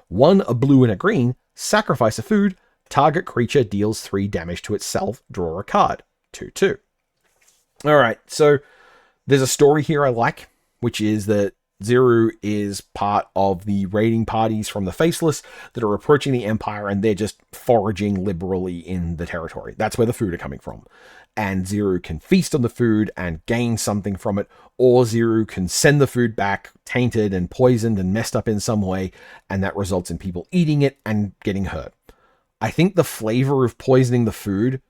1, a blue and a green, sacrifice a food. Target creature deals 3 damage to itself. Draw a card. 2/2. Alright, so there's a story here I like, which is that Ziru is part of the raiding parties from the Faceless that are approaching the Empire, and they're just foraging liberally in the territory. That's where the food are coming from. And Ziru can feast on the food and gain something from it, or Ziru can send the food back tainted and poisoned and messed up in some way, and that results in people eating it and getting hurt. I think the flavor of poisoning the food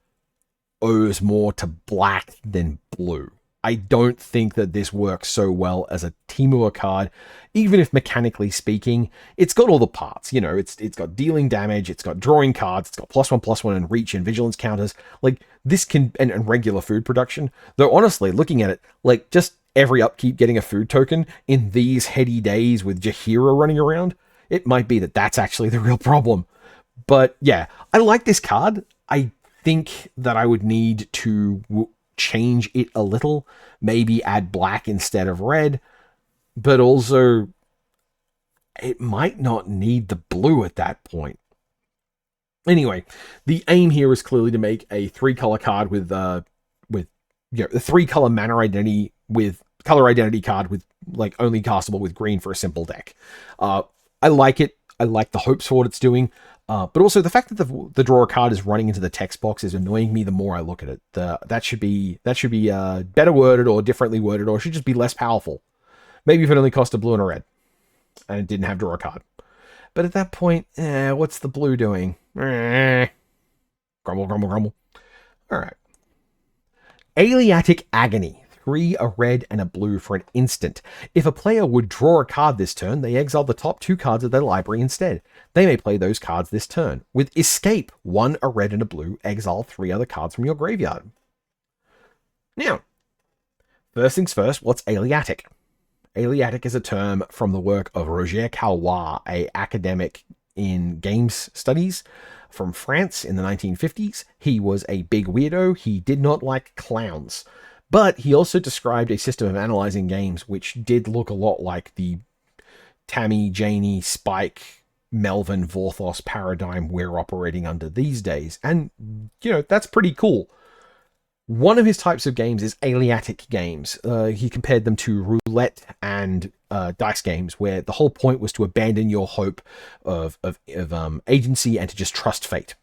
owes more to black than blue. I don't think that this works so well as a Timur card, even if mechanically speaking, it's got all the parts. You know, it's got dealing damage, it's got drawing cards, it's got +1/+1 and reach and vigilance counters. Like, this can, and regular food production. Though honestly, looking at it, like, just every upkeep getting a food token in these heady days with Jaheira running around, it might be that that's actually the real problem. But yeah, I like this card. I think that I would need to change it a little, maybe add black instead of red, but also it might not need the blue at that point. Anyway, the aim here is clearly to make a 3-color card with the 3-color mana identity with color identity card with like only castable with green for a simple deck. I like it. I like the hopes for what it's doing. But also the fact that the draw card is running into the text box is annoying me the more I look at it. That should be better worded or differently worded, or it should just be less powerful. Maybe if it only cost a blue and a red and it didn't have draw a card. But at that point, what's the blue doing? Grumble, grumble, grumble. All right. Aliatic Agony. 3, a red, and a blue for an instant. If a player would draw a card this turn, they exile the top 2 cards of their library instead. They may play those cards this turn. With Escape, 1, a red, and a blue, exile 3 other cards from your graveyard. Now, first things first, what's Aliatic? Aliatic is a term from the work of Roger Calois, an academic in games studies from France in the 1950s. He was a big weirdo. He did not like clowns. But he also described a system of analyzing games which did look a lot like the Tammy, Janie, Spike, Melvin, Vorthos paradigm we're operating under these days. And, you know, that's pretty cool. One of his types of games is Aliatic games. He compared them to roulette and dice games, where the whole point was to abandon your hope of agency and to just trust fate.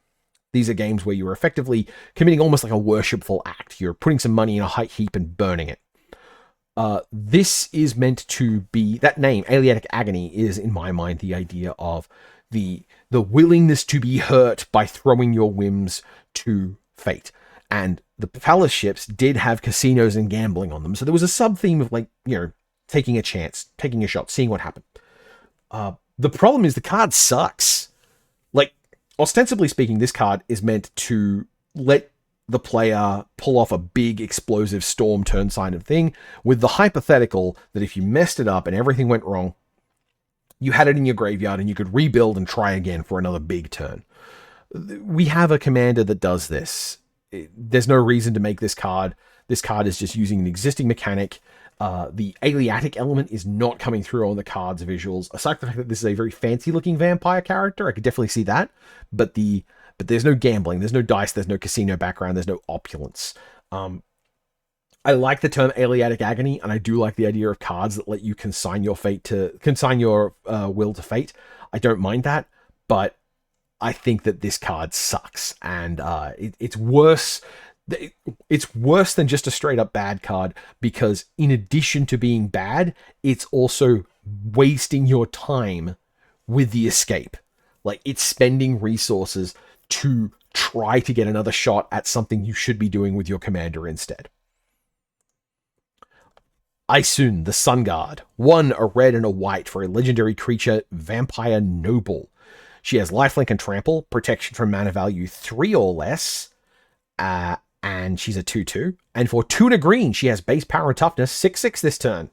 These are games where you're effectively committing almost like a worshipful act. You're putting some money in a high heap and burning it. This is meant to be, that name, Aliatic Agony, is in my mind the idea of the willingness to be hurt by throwing your whims to fate. And the palace ships did have casinos and gambling on them. So there was a sub-theme of, like, you know, taking a chance, taking a shot, seeing what happened. The problem is the card sucks. Like, ostensibly speaking, this card is meant to let the player pull off a big explosive storm turn sign of thing, with the hypothetical that if you messed it up and everything went wrong, you had it in your graveyard and you could rebuild and try again for another big turn. We have a commander that does this. There's no reason to make this card. This card is just using an existing mechanic. The Aliatic element is not coming through on the card's visuals. Aside from the fact that this is a very fancy looking vampire character, I could definitely see that. But there's no gambling, there's no dice, there's no casino background, there's no opulence. I like the term Aliatic Agony, and I do like the idea of cards that let you consign your will to fate. I don't mind that, but I think that this card sucks, and it's worse. It's worse than just a straight up bad card, because in addition to being bad, it's also wasting your time with the escape. Like, it's spending resources to try to get another shot at something you should be doing with your commander instead. Isun, the Sun Guard. 1, a red and a white for a legendary creature, Vampire Noble. She has lifelink and trample, protection from mana value 3 or less, and she's a 2/2. And for 2 and a green, she has base power and toughness, 6/6 this turn.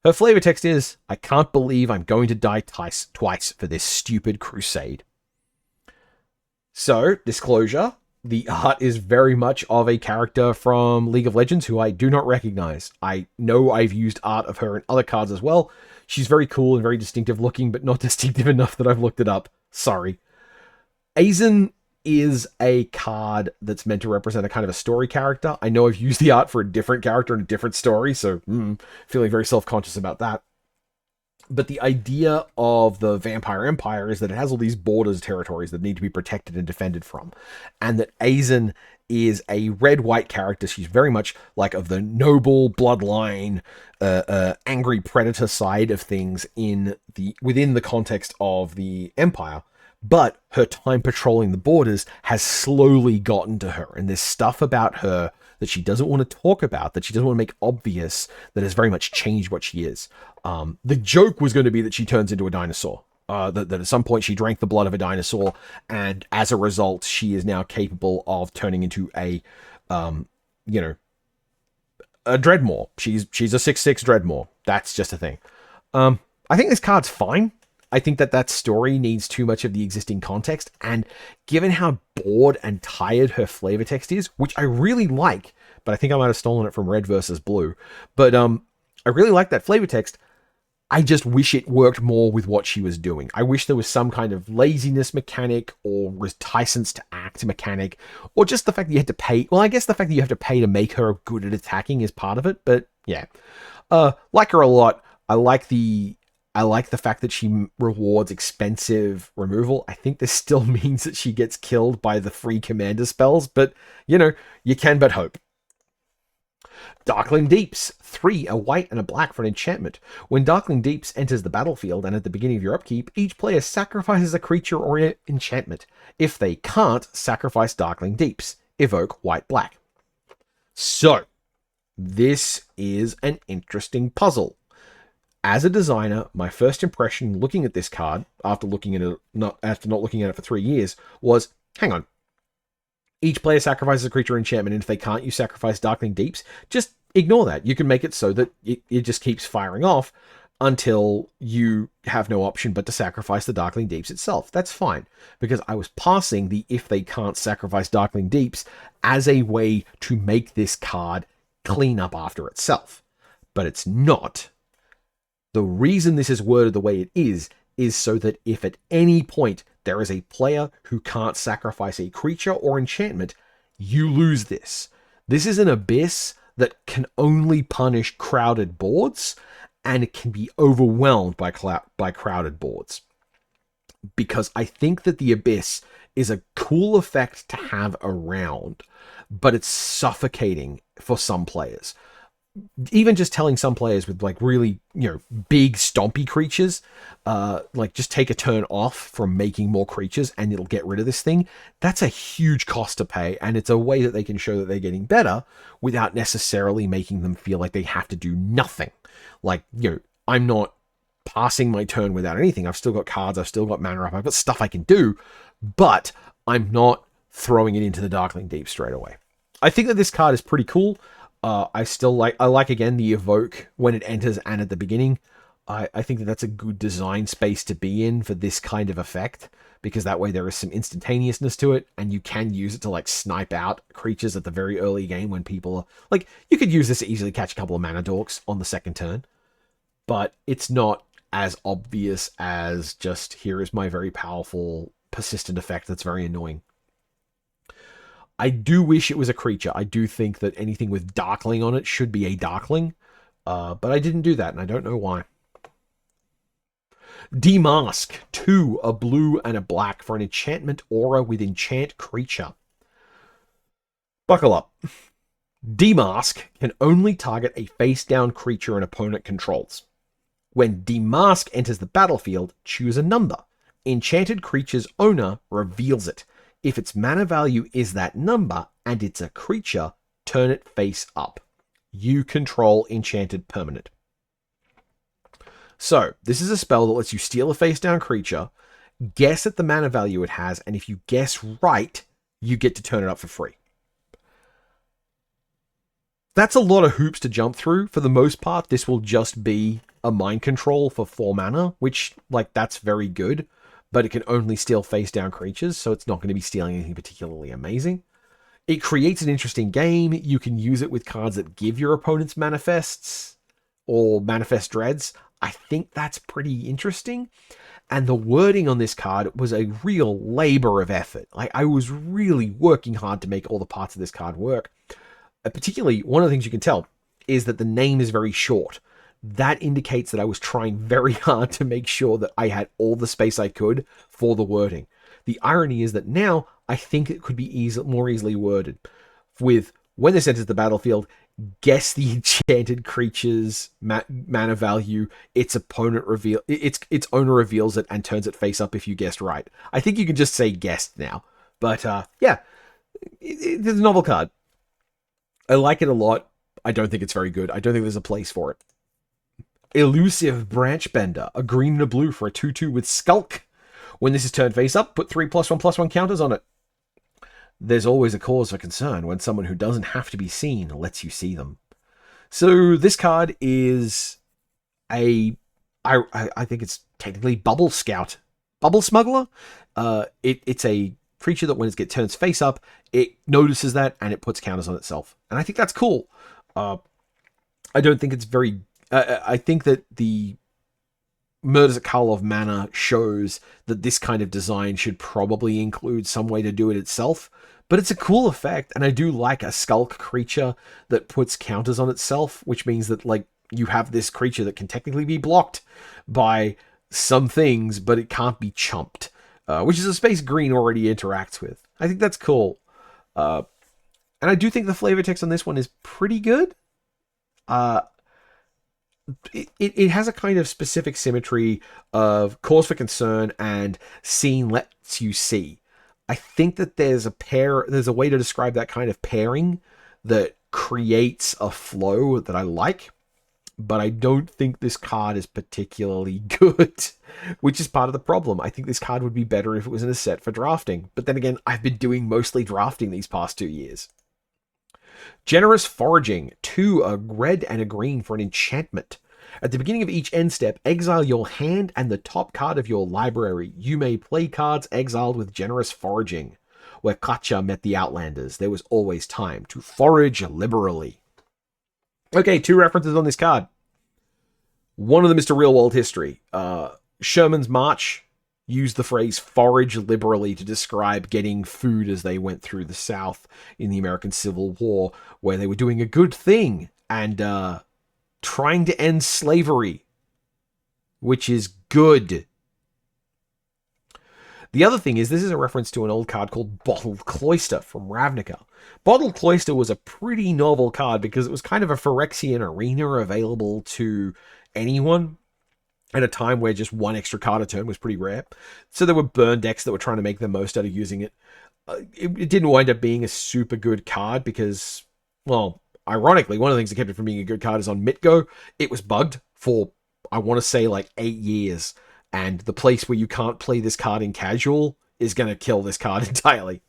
Her flavor text is, I can't believe I'm going to die twice for this stupid crusade. So, disclosure, the art is very much of a character from League of Legends who I do not recognize. I know I've used art of her in other cards as well. She's very cool and very distinctive looking, but not distinctive enough that I've looked it up. Sorry. Aizen is a card that's meant to represent a kind of a story character. I know I've used the art for a different character in a different story, so feeling very self-conscious about that. But the idea of the Vampire Empire is that it has all these borders territories that need to be protected and defended from. And that Aizen is a red-white character. She's very much like of the noble bloodline, angry predator side of things within the context of the Empire. But her time patrolling the borders has slowly gotten to her. And there's stuff about her that she doesn't want to talk about, that she doesn't want to make obvious, that has very much changed what she is. The joke was going to be that she turns into a dinosaur. That at some point she drank the blood of a dinosaur, and as a result, she is now capable of turning into a Dreadmore. She's a 6/6 Dreadmore. That's just a thing. I think this card's fine. I think that story needs too much of the existing context, and given how bored and tired her flavor text is, which I really like, but I think I might have stolen it from Red versus Blue, but I really like that flavor text. I just wish it worked more with what she was doing. I wish there was some kind of laziness mechanic or reticence to act mechanic, or just the fact that you had to pay. Well, I guess the fact that you have to pay to make her good at attacking is part of it, but yeah. Like her a lot. I like the fact that she rewards expensive removal. I think this still means that she gets killed by the free commander spells, but, you can but hope. Darkling Deeps. 3, a white and a black for an enchantment. When Darkling Deeps enters the battlefield and at the beginning of your upkeep, each player sacrifices a creature or an enchantment. If they can't, sacrifice Darkling Deeps. Evoke white-black. So, this is an interesting puzzle. As a designer, my first impression looking at this card, after not looking at it for 3 years, was, hang on. Each player sacrifices a creature or enchantment, and if they can't, you sacrifice Darkling Deeps. Just ignore that. You can make it so that it just keeps firing off until you have no option but to sacrifice the Darkling Deeps itself. That's fine, because I was parsing the if they can't sacrifice Darkling Deeps as a way to make this card clean up after itself. But it's not. The reason this is worded the way it is so that if at any point there is a player who can't sacrifice a creature or enchantment, you lose this. This is an abyss that can only punish crowded boards, and it can be overwhelmed by crowded boards. Because I think that the abyss is a cool effect to have around, but it's suffocating for some players. even just telling some players with like really, big stompy creatures, like just take a turn off from making more creatures and it'll get rid of this thing. That's a huge cost to pay. And it's a way that they can show that they're getting better without necessarily making them feel like they have to do nothing. Like, I'm not passing my turn without anything. I've still got cards. I've still got mana up. I've got stuff I can do, but I'm not throwing it into the Darkling Deep straight away. I think that this card is pretty cool. I like again the evoke when it enters and at the beginning. I think that that's a good design space to be in for this kind of effect, because that way there is some instantaneousness to it, and you can use it to like snipe out creatures at the very early game when people are like, you could use this to easily catch a couple of mana dorks on the second turn, but it's not as obvious as just, here is my very powerful persistent effect that's very annoying. I do wish it was a creature. I do think that anything with Darkling on it should be a Darkling, but I didn't do that, and I don't know why. Demask, 2, a blue and a black for an enchantment aura with enchant creature. Buckle up. Demask can only target a face-down creature an opponent controls. When Demask enters the battlefield, choose a number. Enchanted creature's owner reveals it. If its mana value is that number and it's a creature, turn it face up. You control enchanted permanent. So, this is a spell that lets you steal a face-down creature, guess at the mana value it has, and if you guess right, you get to turn it up for free. That's a lot of hoops to jump through. For the most part, this will just be a mind control for 4 mana, which, like, that's very good, but it can only steal face-down creatures, so it's not going to be stealing anything particularly amazing. It creates an interesting game. You can use it with cards that give your opponents manifests or manifest dreads. I think that's pretty interesting. And the wording on this card was a real labor of effort. Like, I was really working hard to make all the parts of this card work. Particularly, one of the things you can tell is that the name is very short. That indicates that I was trying very hard to make sure that I had all the space I could for the wording. The irony is that now I think it could be more easily worded with, when this enters the battlefield, guess the enchanted creature's mana value. Its owner reveals it and turns it face up if you guessed right. I think you can just say guessed now. But yeah, it's a novel card. I like it a lot. I don't think it's very good. I don't think there's a place for it. Elusive Branchbender, a green and a blue for a 2/2 with Skulk. When this is turned face up, put 3+1/+1 counters on it. There's always a cause for concern when someone who doesn't have to be seen lets you see them. So this card is I think it's technically Bubble Scout. Bubble Smuggler? It's a creature that when it turns face up, it notices that and it puts counters on itself. And I think that's cool. I don't think it's very... I think that the Murders at Karlov Manor shows that this kind of design should probably include some way to do it itself. But it's a cool effect, and I do like a Skulk creature that puts counters on itself, which means that, like, you have this creature that can technically be blocked by some things, but it can't be chumped, which is a space green already interacts with. I think that's cool. And I do think the flavor text on this one is pretty good. It has a kind of specific symmetry of cause for concern and seen lets you see. I think that there's a way to describe that kind of pairing that creates a flow that I like, but I don't think this card is particularly good, which is part of the problem. I think this card would be better if it was in a set for drafting, but then again, I've been doing mostly drafting these past 2 years. Generous Foraging, 2, a red and a green for an enchantment. At the beginning of each end step, exile your hand and the top card of your library. You may play cards exiled with Generous Foraging. Where Katja met the Outlanders, there was always time to forage liberally. Okay, 2 references on this card. One of them is to real-world history. Sherman's March used the phrase forage liberally to describe getting food as they went through the South in the American Civil War, where they were doing a good thing and trying to end slavery, which is good. The other thing is, this is a reference to an old card called Bottled Cloister from Ravnica. Bottled Cloister was a pretty novel card because it was kind of a Phyrexian arena available to anyone at a time where just one extra card a turn was pretty rare. So there were burn decks that were trying to make the most out of using it. It didn't wind up being a super good card because, well, ironically, one of the things that kept it from being a good card is on Mitgo, it was bugged for, I want to say, like 8 years. And the place where you can't play this card in casual is going to kill this card entirely.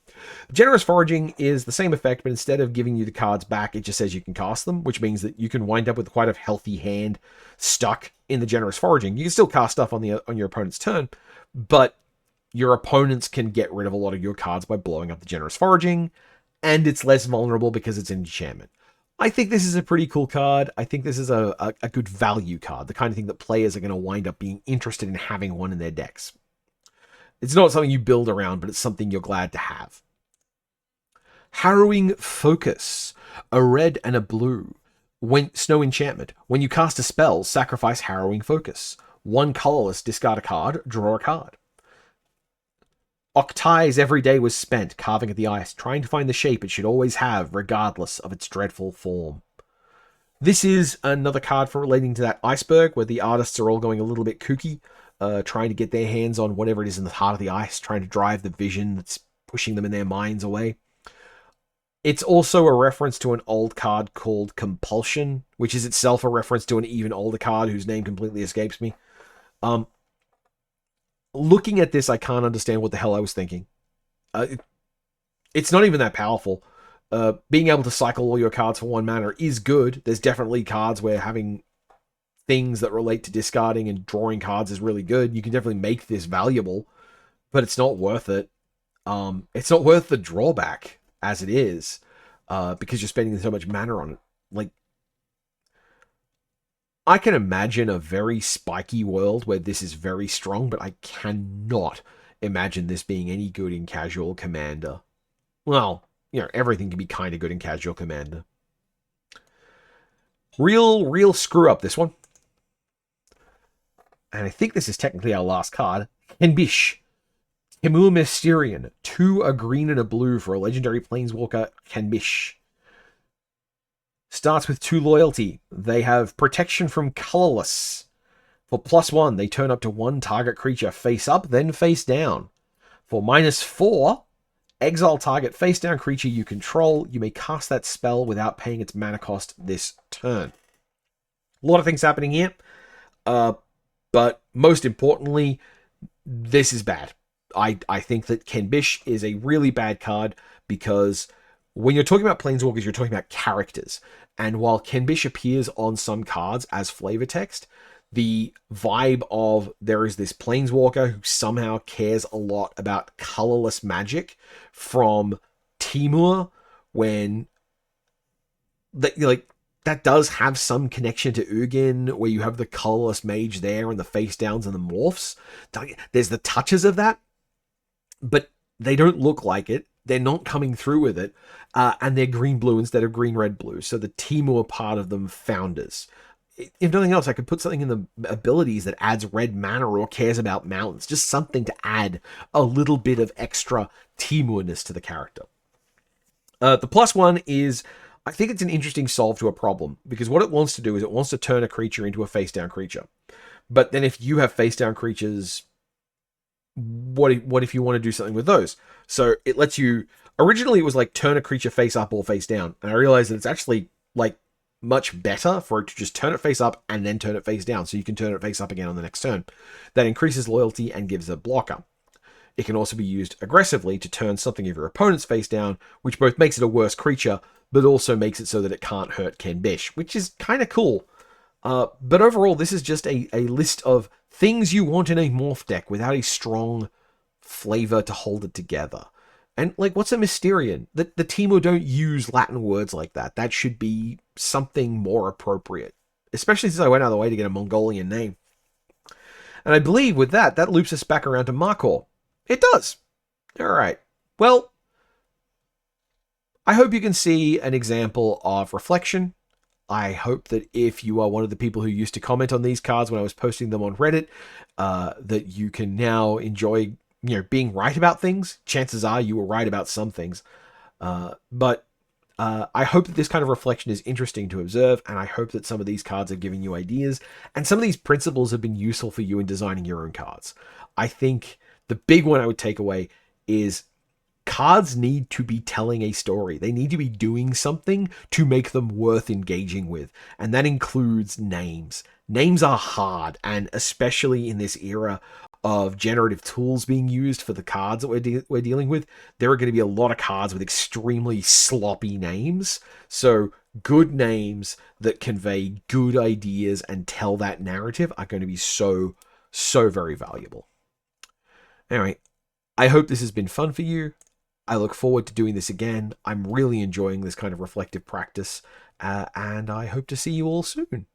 Generous Foraging is the same effect, but instead of giving you the cards back, it just says you can cast them, which means that you can wind up with quite a healthy hand stuck in the Generous Foraging. You can still cast stuff on your opponent's turn, but your opponents can get rid of a lot of your cards by blowing up the Generous Foraging, and it's less vulnerable because it's an enchantment. I think this is a pretty cool card. I think this is a good value card, the kind of thing that players are going to wind up being interested in having one in their decks. It's not something you build around, but it's something you're glad to have. Harrowing Focus, a red and a blue. Snow enchantment. When you cast a spell, sacrifice Harrowing Focus. 1 colorless, discard a card, draw a card. Octai's every day was spent carving at the ice, trying to find the shape it should always have, regardless of its dreadful form. This is another card for relating to that iceberg, where the artists are all going a little bit kooky, trying to get their hands on whatever it is in the heart of the ice, trying to drive the vision that's pushing them in their minds away. It's also a reference to an old card called Compulsion, which is itself a reference to an even older card whose name completely escapes me. Looking at this, I can't understand what the hell I was thinking. It's not even that powerful. Being able to cycle all your cards for 1 mana is good. There's definitely cards where having things that relate to discarding and drawing cards is really good. You can definitely make this valuable, but it's not worth it. It's not worth the drawback as it is, because you're spending so much mana on it. Like, I can imagine a very spiky world where this is very strong, but I cannot imagine this being any good in casual Commander. Well, you know, everything can be kind of good in casual Commander. Real screw up, this one. And I think this is technically our last card. Kenbish. Timur Mysterian. 2 a green and a blue for a legendary planeswalker, Kenbish. Starts with 2 loyalty. They have protection from colorless. For +1, they turn up to 1 target creature face up, then face down. For -4, exile target face down creature you control. You may cast that spell without paying its mana cost this turn. A lot of things happening here. But most importantly, this is bad. I think that Kenbish is a really bad card because when you're talking about planeswalkers, you're talking about characters. And while Kenbish appears on some cards as flavor text, the vibe of there is this planeswalker who somehow cares a lot about colorless magic from Timur, when that does have some connection to Ugin, where you have the colorless mage there and the face downs and the morphs. There's the touches of that, but they don't look like it. They're not coming through with it, and they're green-blue instead of green-red-blue, so the Timur part of them founders. If nothing else, I could put something in the abilities that adds red mana or cares about mountains, just something to add a little bit of extra Timurness to the character. The +1 is, I think it's an interesting solve to a problem, because what it wants to do is it wants to turn a creature into a face-down creature. But then if you have face-down creatures, what if you want to do something with those? So it lets you, originally it was like turn a creature face up or face down. And I realized that it's actually like much better for it to just turn it face up and then turn it face down. So you can turn it face up again on the next turn. That increases loyalty and gives a blocker. It can also be used aggressively to turn something of your opponent's face down, which both makes it a worse creature, but also makes it so that it can't hurt Kenbish, which is kind of cool. But overall, this is just a list of things you want in a morph deck without a strong flavor to hold it together. And, like, what's a Mysterian? The Timur don't use Latin words like that. That should be something more appropriate, especially since I went out of the way to get a Mongolian name. And I believe with that loops us back around to Markor. It does. All right. Well, I hope you can see an example of reflection. I hope that if you are one of the people who used to comment on these cards when I was posting them on Reddit, that you can now enjoy being right about things. Chances are you were right about some things. But I hope that this kind of reflection is interesting to observe, and I hope that some of these cards are giving you ideas, and some of these principles have been useful for you in designing your own cards. I think the big one I would take away is cards need to be telling a story. They need to be doing something to make them worth engaging with. And that includes names. Names are hard, and especially in this era of generative tools being used for the cards that we're dealing with, there are going to be a lot of cards with extremely sloppy names. So good names that convey good ideas and tell that narrative are going to be so, so very valuable. Anyway, I hope this has been fun for you. I look forward to doing this again. I'm really enjoying this kind of reflective practice, and I hope to see you all soon.